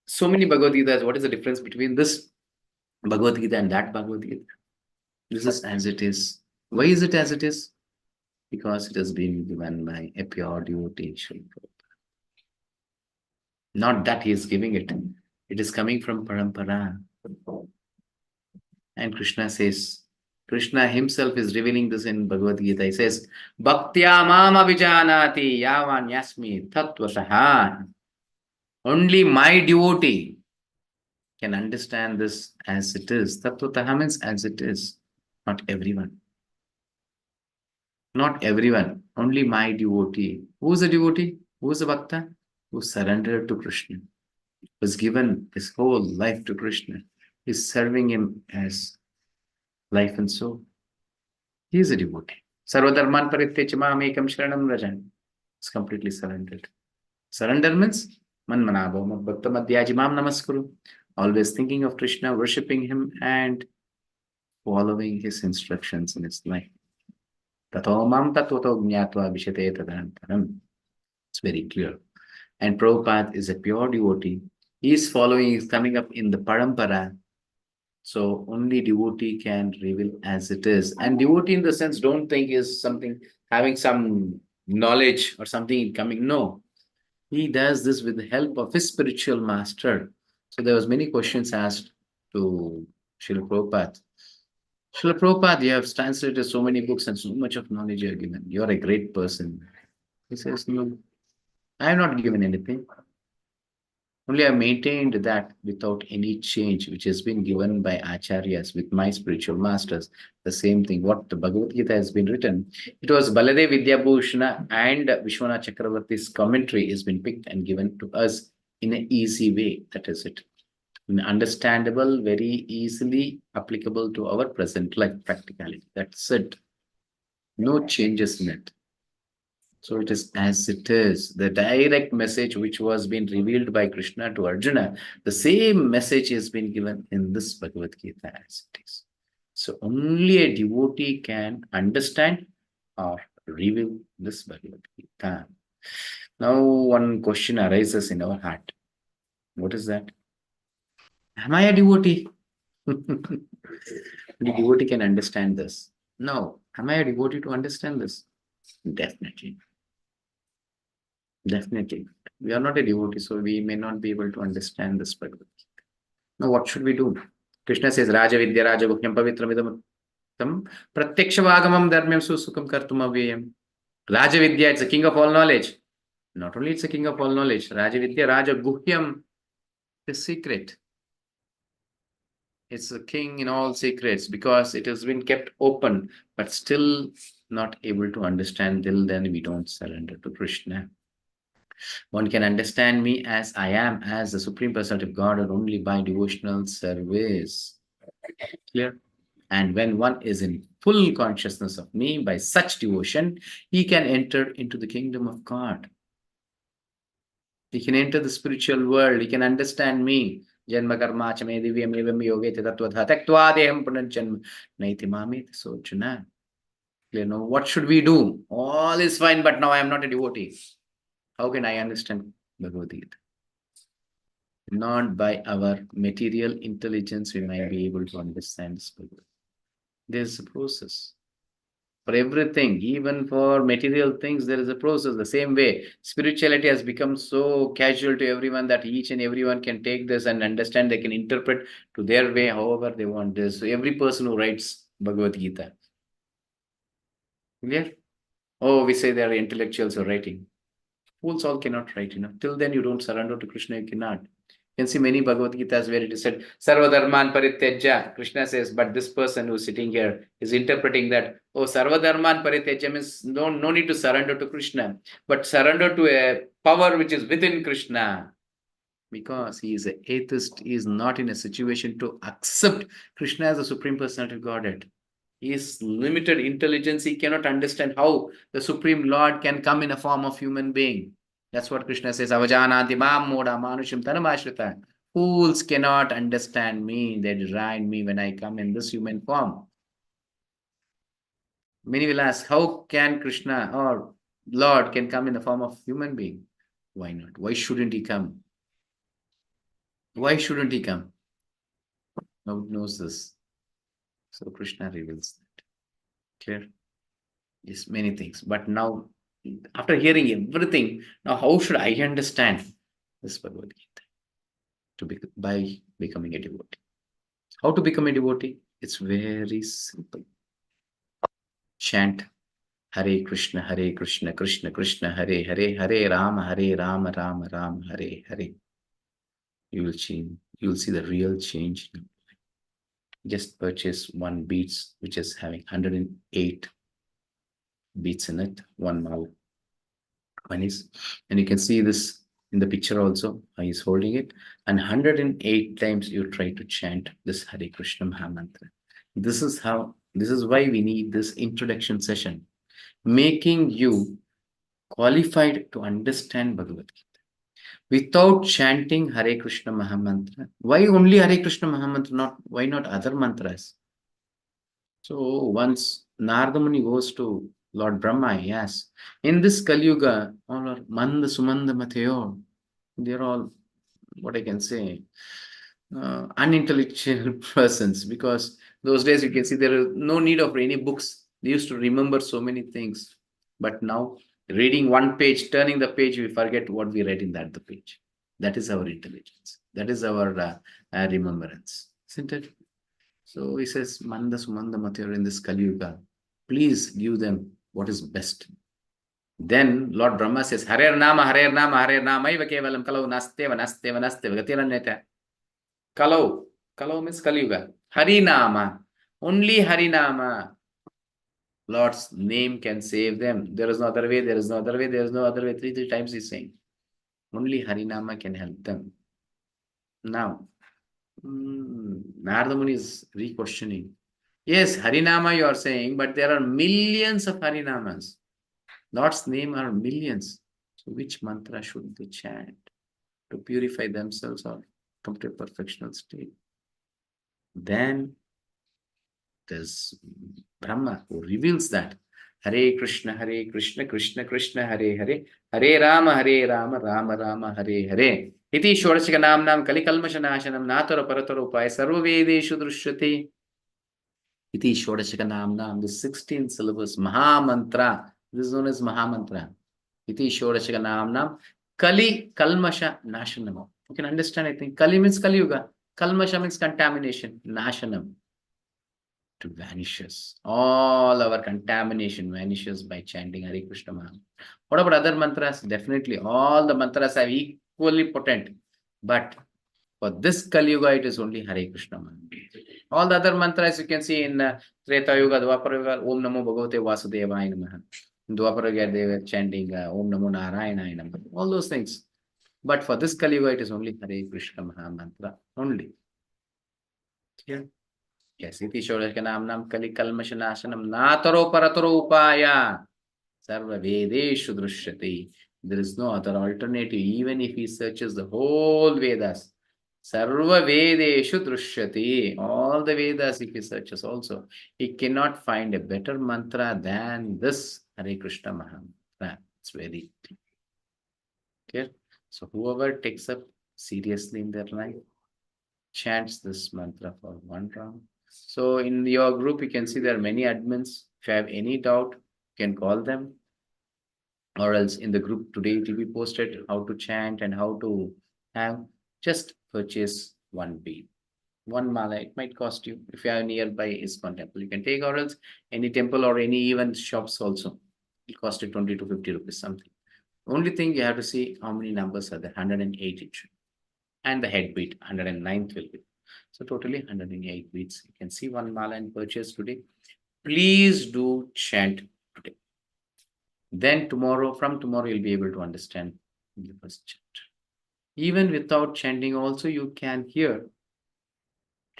so many Bhagavad Gitas. What is the difference between this Bhagavad Gita and that Bhagavad Gita? This is as it is. Why is it as it is? Because it has been given by a pure devotee. Not that he is giving it. It is coming from Parampara. And Krishna says, Krishna himself is revealing this in Bhagavad Gita. He says, Bhaktya mam abhijanati yavan yasmi tattvasaha. Only my devotee can understand this as it is. Tattvataha means as it is. Not everyone. Not everyone. Only my devotee. Who is a devotee? Who is a bhakta? Who surrendered to Krishna. Was given his whole life to Krishna. Is serving him as life and soul. He is a devotee. Sarvadharman parityaja mamekam sharanam rajan. It's completely surrendered. Surrender means manmanabho bhakta madhyaji mam namaskuru. Always thinking of Krishna, worshipping him, and following his instructions in his life. Tato mam tatvato jnatva vishate tadantaram. It's very clear. And Prabhupada is a pure devotee. He is following, he is coming up in the parampara. So only devotee can reveal as it is. And devotee in the sense, don't think is something having some knowledge or something coming. No. He does this with the help of his spiritual master. So there was many questions asked to Srila Prabhupada. Srila Prabhupada, you have translated so many books and so much of knowledge you have given. You're a great person. He says, no, I have not given anything. Only I maintained that without any change, which has been given by acharyas with my spiritual masters. The same thing, what the Bhagavad Gita has been written. It was Baladev Vidyabhushana and Vishwanath Chakravarti's commentary has been picked and given to us in an easy way. That is it. Understandable, very easily applicable to our present life practicality. That's it. No changes in it. So it is as it is. The direct message which was being revealed by Krishna to Arjuna, the same message has been given in this Bhagavad Gita as it is. So only a devotee can understand or reveal this Bhagavad Gita. Now one question arises in our heart. What is that? Am I a devotee? The devotee can understand this. No. Am I a devotee to understand this? Definitely. Definitely. We are not a devotee, so we may not be able to understand this Bhagavad Gita. Now, what should we do? Krishna says, Raja Vidya Raja Guhyam Pavitram Idam Pratyakshavangamam Dharmyam Susukam Kartum Avyayam. Raja Vidya, it's the king of all knowledge. Not only it's the king of all knowledge, Raja Vidya Raja Guhyam, the secret. It's a king in all secrets because it has been kept open, but still not able to understand. Till then, we don't surrender to Krishna. One can understand me as I am, as the Supreme Personality of Godhead, only by devotional service. Clear? And when one is in full consciousness of me by such devotion, he can enter into the kingdom of God. He can enter the spiritual world. He can understand me. Janma karma chame divyam evam yoge tattva tyaktva deham punarjanma naiti mamit sochana. Clear? Now, what should we do? All is fine, but now I am not a devotee. How can I understand Bhagavad Gita? Not by our material intelligence we might be able to understand this Bhagavad. There's a process. For everything, even for material things, there is a process. The same way, spirituality has become so casual to everyone that each and everyone can take this and understand. They can interpret to their way, however they want this. So every person who writes Bhagavad Gita. Clear? Oh, we say they are intellectuals who are writing. Fools all cannot write, Till then you don't surrender to Krishna, you cannot. You can see many Bhagavad Gitas where it is said, Sarva Dharman Parityajya. Krishna says, but this person who's sitting here is interpreting that, oh, Sarva Dharman Parityajya means no need to surrender to Krishna, but surrender to a power which is within Krishna. Because he is an atheist, he is not in a situation to accept Krishna as the Supreme Personality of Godhead. His limited intelligence, he cannot understand how the Supreme Lord can come in a form of human being. That's what Krishna says, Avajananti mam moda manusham tanamashrita. Fools cannot understand me. They deride me when I come in this human form. Many will ask, how can Krishna or Lord can come in the form of human being? Why not? Why shouldn't he come? Why shouldn't he come? Nobody knows this. So Krishna reveals that. Clear? Yes, many things. But now, after hearing everything, now how should I understand this Bhagavad Gita? By becoming a devotee. How to become a devotee? It's very simple. Chant Hare Krishna, Krishna Krishna, Hare Hare, Hare Rama, Rama Rama, Hare Hare. You will change. You will see the real change. Just purchase one beads, which is having 108 beads in it, one mala. One is, and you can see this in the picture also. He is holding it, and 108 times you try to chant this Hare Krishna Mahamantra. This is why we need this introduction session, making you qualified to understand Bhagavad Gita. Without chanting Hare Krishna Mahamantra, why only Hare Krishna Mahamantra? Why not other mantras? So once Narada Muni goes to Lord Brahma, yes, in this Kali Yuga, all are Manda Sumanda Mateo. They're all, what I can say, unintellectual persons, because those days you can see there is no need of any books. They used to remember so many things. But now, reading one page, turning the page, we forget what we read in the page. That is our intelligence. That is our remembrance, isn't it? So he says, Manda Sumanda Mateo in this Kali Yuga, please give them what is best. Then Lord Brahma says, Hare Nama, Hare Nama, Hare Nama, Iva Kevalam Kalau Nasteva, Nasteva, Nasteva, Gatiranyata. Kalau means Kali Yuga. Hari Nama, only Hari Nama. Lord's name can save them. There is no other way, there is no other way, there is no other way. Three times he's saying. Only Hari Nama can help them. Now, Narada Muni is re-questioning. Yes, Harinama you are saying, but there are millions of Harinamas. Lord's name are millions. So which mantra should they chant to purify themselves or come to a perfectional state? Then there's Brahma who reveals that. Hare Krishna, Krishna Krishna, Hare Hare, Hare Rama, Rama Rama, Hare Hare. Iti Shodashika Nam Kali Kalmasha Nashanam Natara Paratara Upaya Sarva Vedeshu Drishyate. Iti Shodashika Nam, the 16 syllables, Maha Mantra. This is known as Maha Mantra. Iti Shodashika Nam Kali Kalmasha Nashanam. You can understand, I think. Kali means Kali Yuga. Kalmasha means contamination. Nashanam. To vanishes. All our contamination vanishes by chanting Hare Krishna Maha. What about other mantras? Definitely, all the mantras are equally potent. But for this Kali Yuga, it is only Hare Krishna Maha. All the other mantras you can see in Treta Yuga, Dwapara Yuga, Om Namo Bhagavate Vasudevaya Namaha. In Dwapara Yuga, they were chanting Om Namo Narayana Namaha. All those things. But for this Kali Yuga, it is only Hare Krishna Maha mantra only. Here. Yes, iti Shodashkanam Kali Kalmashanashanam Nataro Parataro Upaya Sarva Vedeshu Drishyate. There is no other alternative, even if he searches the whole Vedas. Sarva Vedeshu Drishyate. All the Vedas, if he searches also, he cannot find a better mantra than this Hare Krishna Maha. It's very clear. So whoever takes up seriously in their life, chants this mantra for one round. So in your group, you can see there are many admins. If you have any doubt, you can call them. Or else in the group today, it will be posted how to chant and how to have. Just purchase one bead. One mala, it might cost you. If you are nearby ISKCON temple, you can take, or else any temple or any even shops also. It cost you 20 to 50 rupees something. Only thing you have to see how many numbers are there, 108 it should. And the head beat, 109th will be. So totally 108 beats. You can see one mala and purchase today. Please do chant today. Then tomorrow, from tomorrow, you'll be able to understand the first chapter. Even without chanting also, you can hear.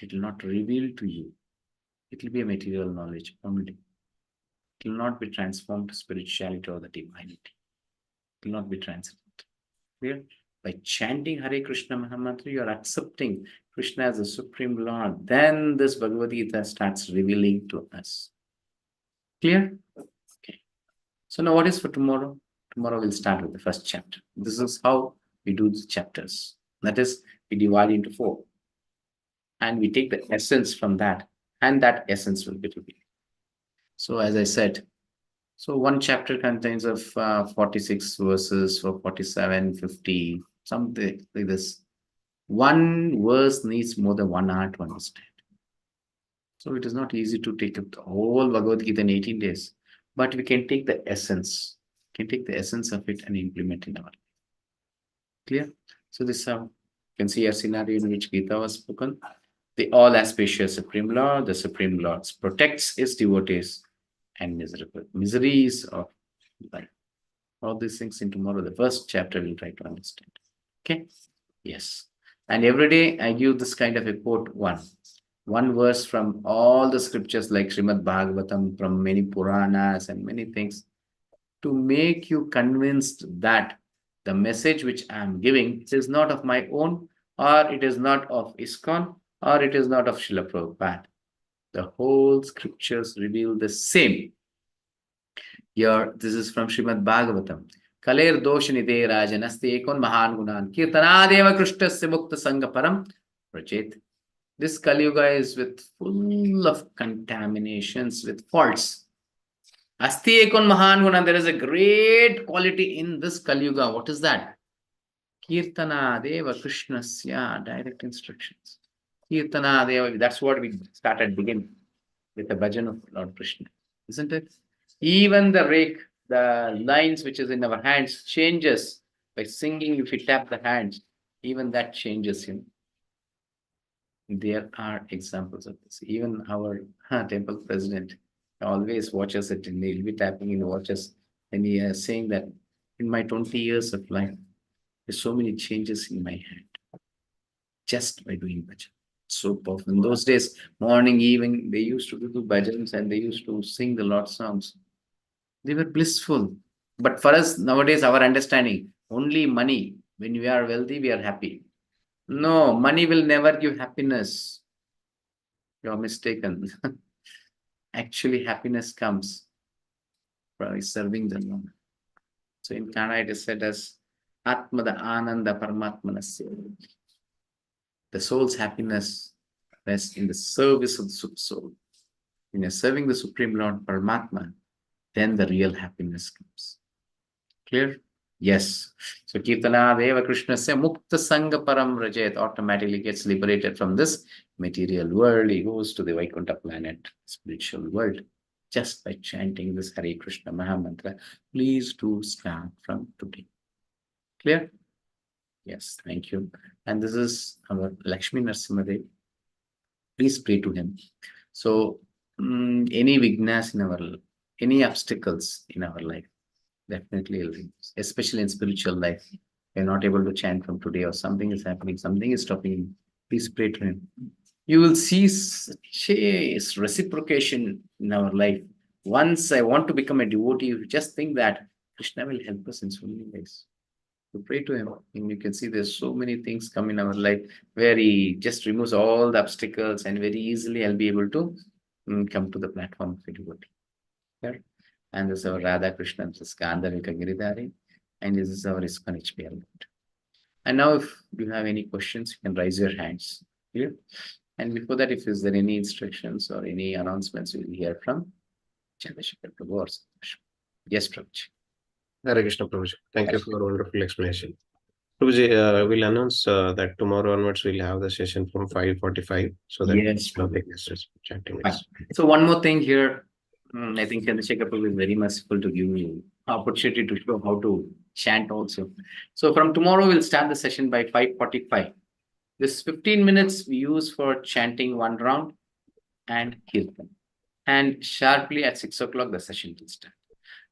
It will not reveal to you. It will be a material knowledge only. It will not be transformed to spirituality or the divinity. It will not be transcendent. Clear? By chanting Hare Krishna Mahamantra, you are accepting Krishna as the Supreme Lord. Then this Bhagavad Gita starts revealing to us. Clear? Okay. So now what is for tomorrow? Tomorrow we'll start with the first chapter. This is how we do the chapters. That is, we divide into 4. And we take the essence from that. And that essence will be revealed. So as I said, so one chapter contains of 46 verses for 47, 50, something like this. One verse needs more than 1 hour to understand. So it is not easy to take up the whole Bhagavad Gita in 18 days. But we can take the essence. We can take the essence of it and implement in our life. Clear? So this is how you can see a scenario in which Gita was spoken. The all auspicious Supreme Lord, the Supreme Lord protects his devotees and miseries of life. All these things in tomorrow, the first chapter, we'll try to understand. Okay? Yes. And every day I give this kind of a quote, one verse from all the scriptures like Srimad Bhagavatam, from many Puranas and many things, to make you convinced that the message which I am giving is not of my own, or it is not of ISKCON, or it is not of Srila Prabhupada. The whole scriptures reveal the same. Here, this is from Srimad Bhagavatam. Kaler doshanide rajanasti ekon mahan gunan kirtanadeva krishtasya mukta sangha param prachet. This Kali Yuga is with full of contaminations, with faults. Asti ekon mahan gunan, there is a great quality in this Kali Yuga. What is that? Kirtanadeva krishnasya, direct instructions. Kirtanadeva, that's what we started begin with the bhajan of Lord Krishna, isn't it? Even the rake, the lines which is in our hands changes by singing. If we tap the hands, even that changes him. There are examples of this. Even our temple president always watches it, and he'll be tapping in watches, and he is saying that in my 20 years of life, there's so many changes in my hand just by doing bhajan. So powerful. In those days, morning, evening, they used to do bhajans and they used to sing the Lord songs. They were blissful. But for us nowadays, our understanding, only money. When we are wealthy, we are happy. No, money will never give happiness. You're mistaken. Actually, happiness comes by serving the Lord. So in Kannada, it is said as Atmada Ananda Paramatmanasya. The soul's happiness rests in the service of the soul. When you're serving the Supreme Lord Paramatma, then the real happiness comes. Clear? Yes. So Kirtana Deva Krishna say Mukta Sangha Param Rajat automatically gets liberated from this material world. He goes to the Vaikuntha planet, spiritual world, just by chanting this Hare Krishna Mahamantra. Please do start from today. Clear? Yes, thank you. And this is our Lakshmi Narasimhadev. Please pray to him. So, any vignas in our, any obstacles in our life, definitely will reduce, especially in spiritual life. You're not able to chant from today, or something is happening, something is stopping you. Please pray to him. You will see such a reciprocation in our life. Once I want to become a devotee, you just think that Krishna will help us in so many ways. To pray to him, and you can see there's so many things come in our life where he just removes all the obstacles, and very easily I'll be able to come to the platform of a devotee. Here. And this is our Radha Krishna, this is Gandharika Giridhari, and this is our ISKCON HPL. And now, if you have any questions, you can raise your hands. Clear? And before that, if is there any instructions or any announcements, we'll hear from Chandrasekhar Prabhu or Santosh. Yes, Prabhuji. Hare Krishna, Prabhuji. Thank you for a wonderful explanation. Prabhuji, we'll announce that tomorrow onwards we'll have the session from 5:45 so that Yes, public is chanting. Fine. So one more thing here, I think Chandrasekhar Prabhu is very merciful to give me opportunity to show how to chant also. So from tomorrow, we'll start the session by 5:45. This 15 minutes we use for chanting one round and kirtan. And sharply at 6 o'clock, the session will start.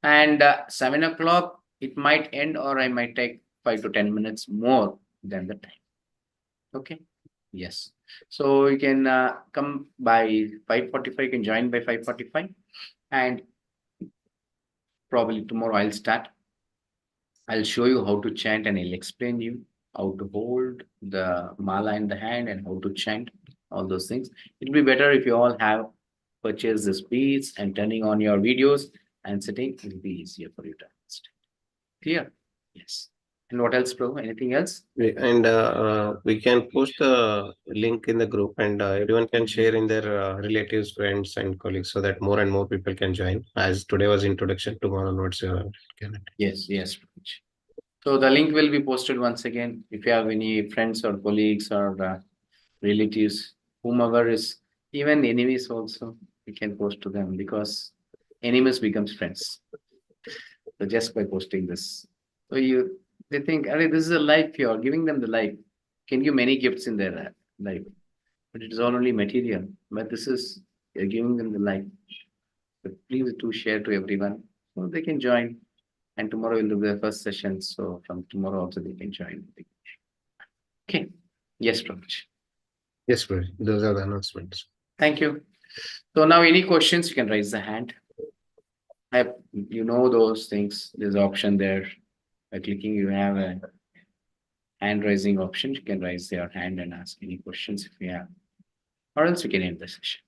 And 7 o'clock, it might end, or I might take 5 to 10 minutes more than the time. Okay? Yes. So you can come by 5:45, you can join by 5:45. And probably tomorrow I'll start. I'll show you how to chant, and I'll explain you how to hold the mala in the hand and how to chant, all those things. It'll be better if you all have purchased the beads and turning on your videos and sitting. It'll be easier for you to understand. Clear? Yes. And what else, bro? Anything else? And we can post the link in the group, and everyone can share in their relatives, friends, and colleagues, so that more and more people can join. As today was introduction, tomorrow onwards can. Yes, yes. So the link will be posted once again. If you have any friends or colleagues or relatives, whomever is, even enemies also, we can post to them, because enemies becomes friends. So just by posting this, so they think, "Arey, this is a life. You are giving them the life. Can give many gifts in their life, but it is all only material. But this is, you're giving them the life. But please do share to everyone so they can join. And tomorrow will be the first session. So from tomorrow also they can join. Okay. Yes, Prabhuji. Yes, Prabhuji. Those are the announcements. Thank you. So now any questions, you can raise the hand. You know those things. There's an option there. By clicking, you have a hand raising option. You can raise your hand and ask any questions if you have. Or else we can end the session.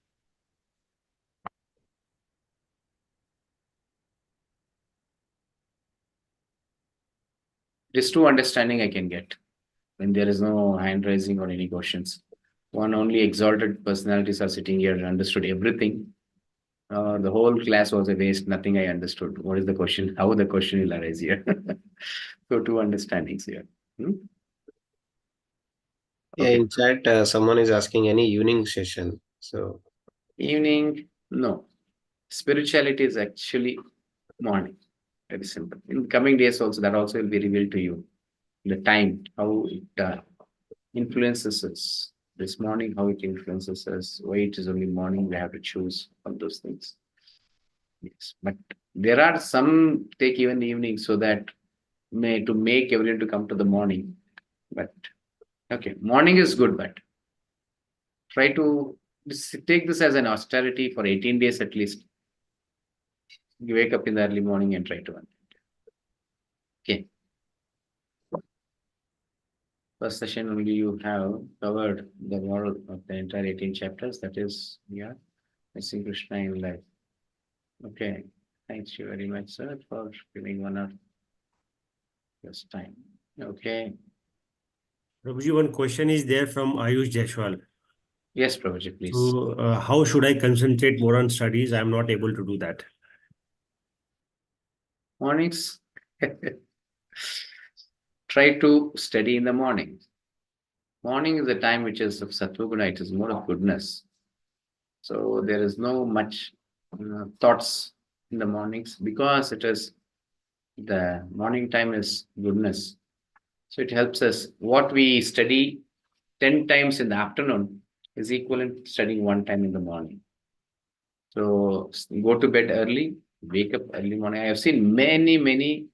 This true understanding I can get when there is no hand raising or any questions. One only exalted personalities are sitting here and understood everything. The whole class was a waste. Nothing I understood. What is the question? How the question will arise here? So two understandings here. Yeah, Okay. in chat, someone is asking any evening session. So Evening, no. Spirituality is actually morning. Very simple. In coming days also, that also will be revealed to you. The time, how it influences us. This morning, how it influences us. Why it is only morning, we have to choose all those things. Yes, but there are some take even evening, so that to make everyone to come to the morning. But okay, morning is good, but try to take this as an austerity for 18 days at least. You wake up in the early morning and try to run. Okay. First session only you have covered the moral of the entire 18 chapters. That is, yeah, missing Krishna in life. Okay. Thanks you very much, sir, for giving 1 hour this time. Okay. Prabhuji, one question is there from Ayush Jaiswal. Yes, Prabhuji, please. So, how should I concentrate more on studies? I am not able to do that. Mornings. Try to study in the morning. Morning is the time which is of Sattva-guna, it is more of goodness. So there is no much thoughts in the mornings because it is the morning time is goodness. So it helps us. What we study 10 times in the afternoon is equivalent to studying 1 time in the morning. So go to bed early, wake up early morning. I have seen many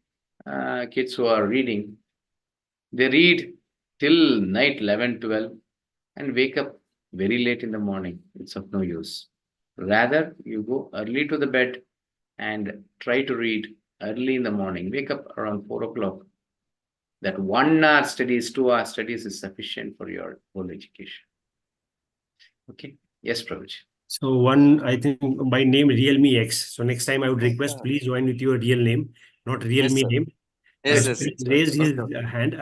kids who are reading. They read till night 11, 12 and wake up very late in the morning. It's of no use. Rather, you go early to the bed and try to read early in the morning. Wake up around 4 o'clock. That 1 hour studies, 2 hour studies is sufficient for your whole education. Okay. Yes, Prabhuji. So one, I think my name Realme X. So next time I would request, please join with your real name, not Realme Yes, sir. name. Yes, Has yes. raised his Okay. hand.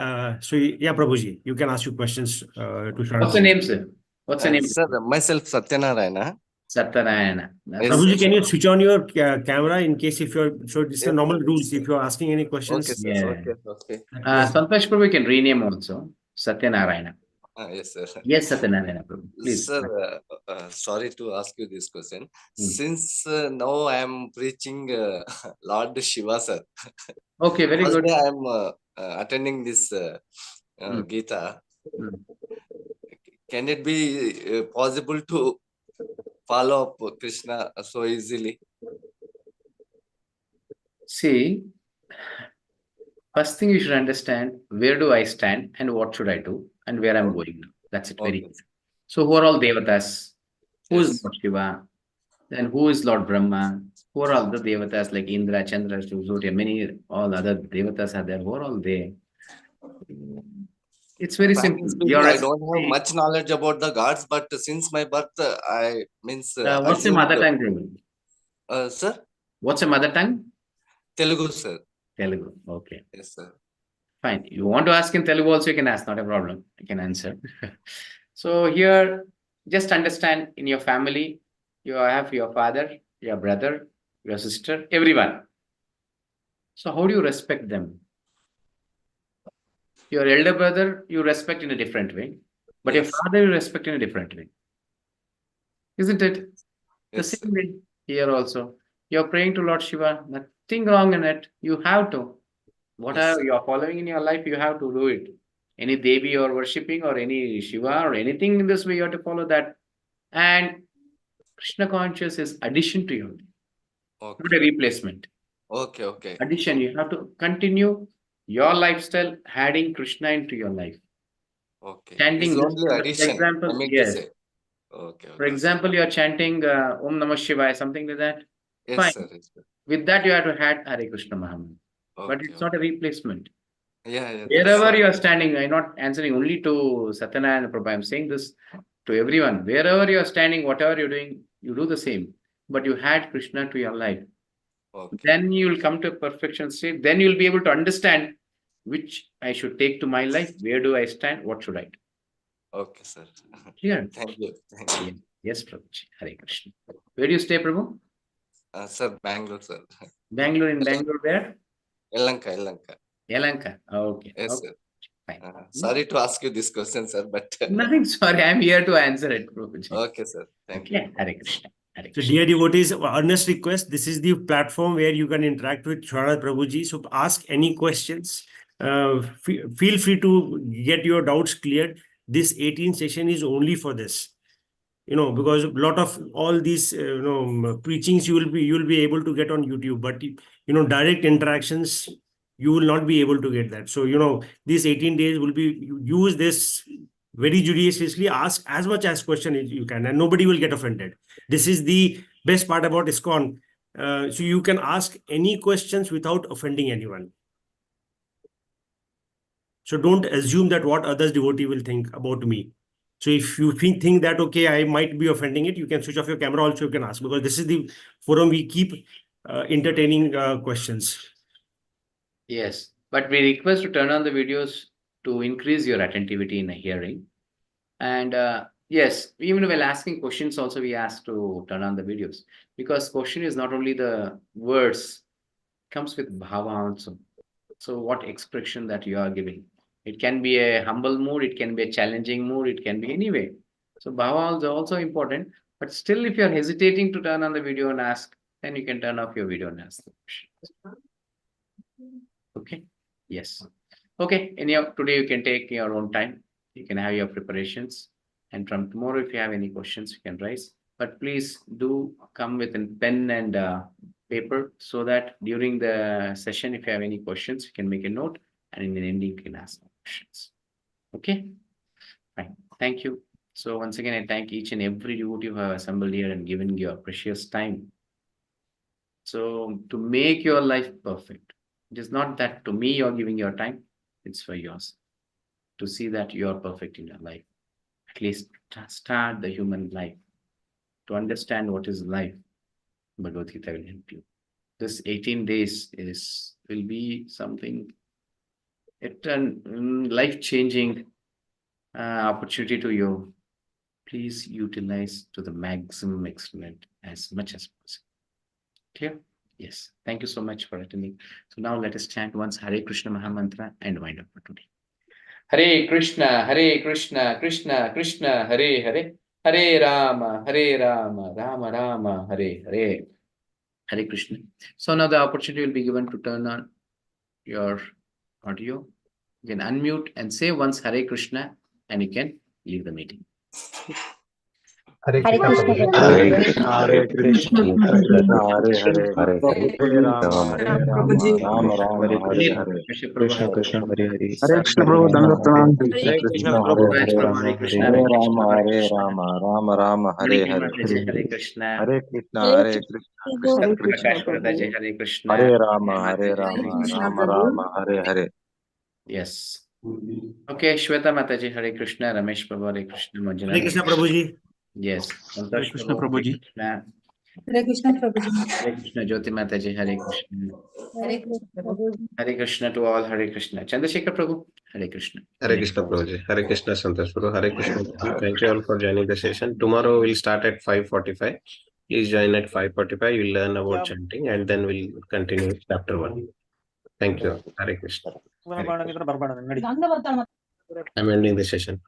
So yeah, Prabhuji, you can ask your questions to Sharat. What's the name, sir? What's the name? Sir, myself Satyanarayana. Satyarayana. Yes, Prabhuji, sir. can you switch on your camera in case if you're, so this is the Yes, normal sir. rules. If you're asking any questions. Okay, sir. Yeah. Okay, okay. Santosh Prabhu can rename also. Satyanarayana. Yes, sir. Yes, Satyanarayana Prabhu. Please. Sir, sorry to ask you this question. Since now I am preaching Lord Shiva, sir. Okay, very First good. day I am attending this Gita. Can it be possible to follow up Krishna so easily? See, first thing you should understand, where do I stand and what should I do and where I'm going now. That's it, very Okay. easy. So who are all Devatas? Who is Yes. Lord Shiva? Then who is Lord Brahma? Who are all the Devatas like Indra, Chandra, Surya, many all other Devatas are there. Who are all there? It's very Frankly simple. speaking, You're I don't have much knowledge about the gods, but since my birth, I means what's your mother tongue, Prabhu? sir, What's your mother tongue? Telugu, sir. Telugu. Okay. Yes, sir. Fine. You want to ask in Telugu also, you can ask, not a problem. I can answer. So here, just understand in your family, you have your father, your brother, your sister, everyone. So how do you respect them? Your elder brother, you respect in a different way, but your Yes. father, you respect in a different way. Isn't it? The Yes, same way here also. You're praying to Lord Shiva, nothing wrong in it. You have to. Whatever Yes. you are following in your life, you have to do it. Any Devi you are worshipping or any Shiva or anything in this way, you have to follow that. And Krishna conscious is addition to you, not a Okay. replacement. Okay. Okay. Addition, you have to continue your lifestyle, adding Krishna into your life. Okay. Chanting It's this, only for addition. I example, mean to yes. say. Okay. For Okay. example, you are chanting Om Namah Shivaya, something like that. Yes, Fine. sir. Yes, sir. With that, you have to add Hare Krishna Mahamantra. But Okay. it's not a replacement. Yeah. Yeah. That's Wherever what. you are standing, I'm not answering only to Satyanarayana Prabhu. I'm saying this to everyone. Wherever you are standing, whatever you're doing, you do the same. But you had Krishna to your life. Okay. Then you will come to a perfection state. Then you'll be able to understand which I should take to my life. Where do I stand? What should I do? Okay, sir. Clear? Thank you. Thank you. Yes, Prabhuji. Hare Krishna. Where do you stay, Prabhu? Sir, Bangalore, sir. Bangalore. In Bangalore, where? Yellanka. Yelanka. Okay. Yes, Okay. sir. Fine. Sorry to ask you this question, sir, but Nothing. Sorry, I'm here to answer it, Prabhuji. okay, sir. Thank you. Okay. Hare Krishna. Hare So Krishna. dear devotees, earnest request. This is the platform where you can interact with Sharat Prabhuji. So ask any questions. Feel free to get your doubts cleared. This 18th session is only for this. Because a lot of all these preachings you will be able to get on YouTube, but direct interactions you will not be able to get that. So these 18 days will be use this very judiciously. Ask as much as question as you can, and nobody will get offended. This is the best part about ISKCON. So you can ask any questions without offending anyone. So don't assume that what others devotee will think about me. So if you think that, okay, I might be offending it, you can switch off your camera also, you can ask, because this is the forum we keep entertaining questions. Yes, but we request to turn on the videos to increase your attentivity in a hearing. And yes, even while asking questions, also we ask to turn on the videos, because question is not only the words, comes with bhava also. So what expression that you are giving? It can be a humble mood, it can be a challenging mood, it can be any way. So bhava is also important. But still, if you are hesitating to turn on the video and ask, then you can turn off your video and ask the question. Okay. Yes. Okay. Anyhow, today you can take your own time. You can have your preparations. And from tomorrow, if you have any questions, you can raise. But please do come with a pen and paper, so that during the session, if you have any questions, you can make a note, and in the ending, you can ask questions. Okay. Fine. Thank you. So once again, I thank each and every devotee who have assembled here and given your precious time. So to make your life perfect, it is not that to me you're giving your time, it's for yours. To see that you are perfect in your life. At least start the human life. To understand what is life, Bhagavad Gita will help you. This 18 days will be something, life-changing opportunity to you. Please utilize to the maximum extent as much as possible. Clear? Yes. Thank you so much for attending. So now let us chant once Hare Krishna Mahamantra and wind up for today. Hare Krishna, Krishna Krishna, Hare Hare, Hare Rama, Rama Rama, Hare Hare. Hare Krishna. So now the opportunity will be given to turn on your audio. You can unmute and say once Hare Krishna, and you can leave the meeting. Hare Hare Krishna. Krishna. Hare Hare Krishna. Hare Krishna. Hare Hare. Hare Hare Rama. Hare Rama. Rama Rama. Hare Hare. Krishna Krishna Krishna. Hare Hare. Hare Krishna Prabhu, Dandavat Pranam. Hare Krishna. Hare Hare Rama. Hare Rama. Hare Rama. Rama Rama. Hare Hare. Hare Krishna. Hare Krishna. Hare Krishna. Krishna Krishna. Hare Krishna. Hare Rama. Hare Rama. Rama Rama. Hare Hare. Yes. Okay, Shweta Mataji, Hare Krishna, Ramesh Prabhu, Hare Krishna, Manjuna. Hare Krishna Prabhuji. Yes. Hare Krishna Prabhuji. Hare Krishna Prabhuji. Hare Krishna, Jyoti Mataji, Hare Krishna. Hare Krishna Prabhuji. Hare Krishna to all, Hare Krishna. Chandrasekhar Prabhu, Hare Krishna. Hare Krishna Prabhuji. Hare Krishna Santosh Prabhu. Hare Krishna. Thank you all for joining the session. Tomorrow we'll start at 5:45. Please join at 5:45. You'll learn about chanting, and then we'll continue with chapter 1. Thank you. Hare Krishna. I'm ending the session.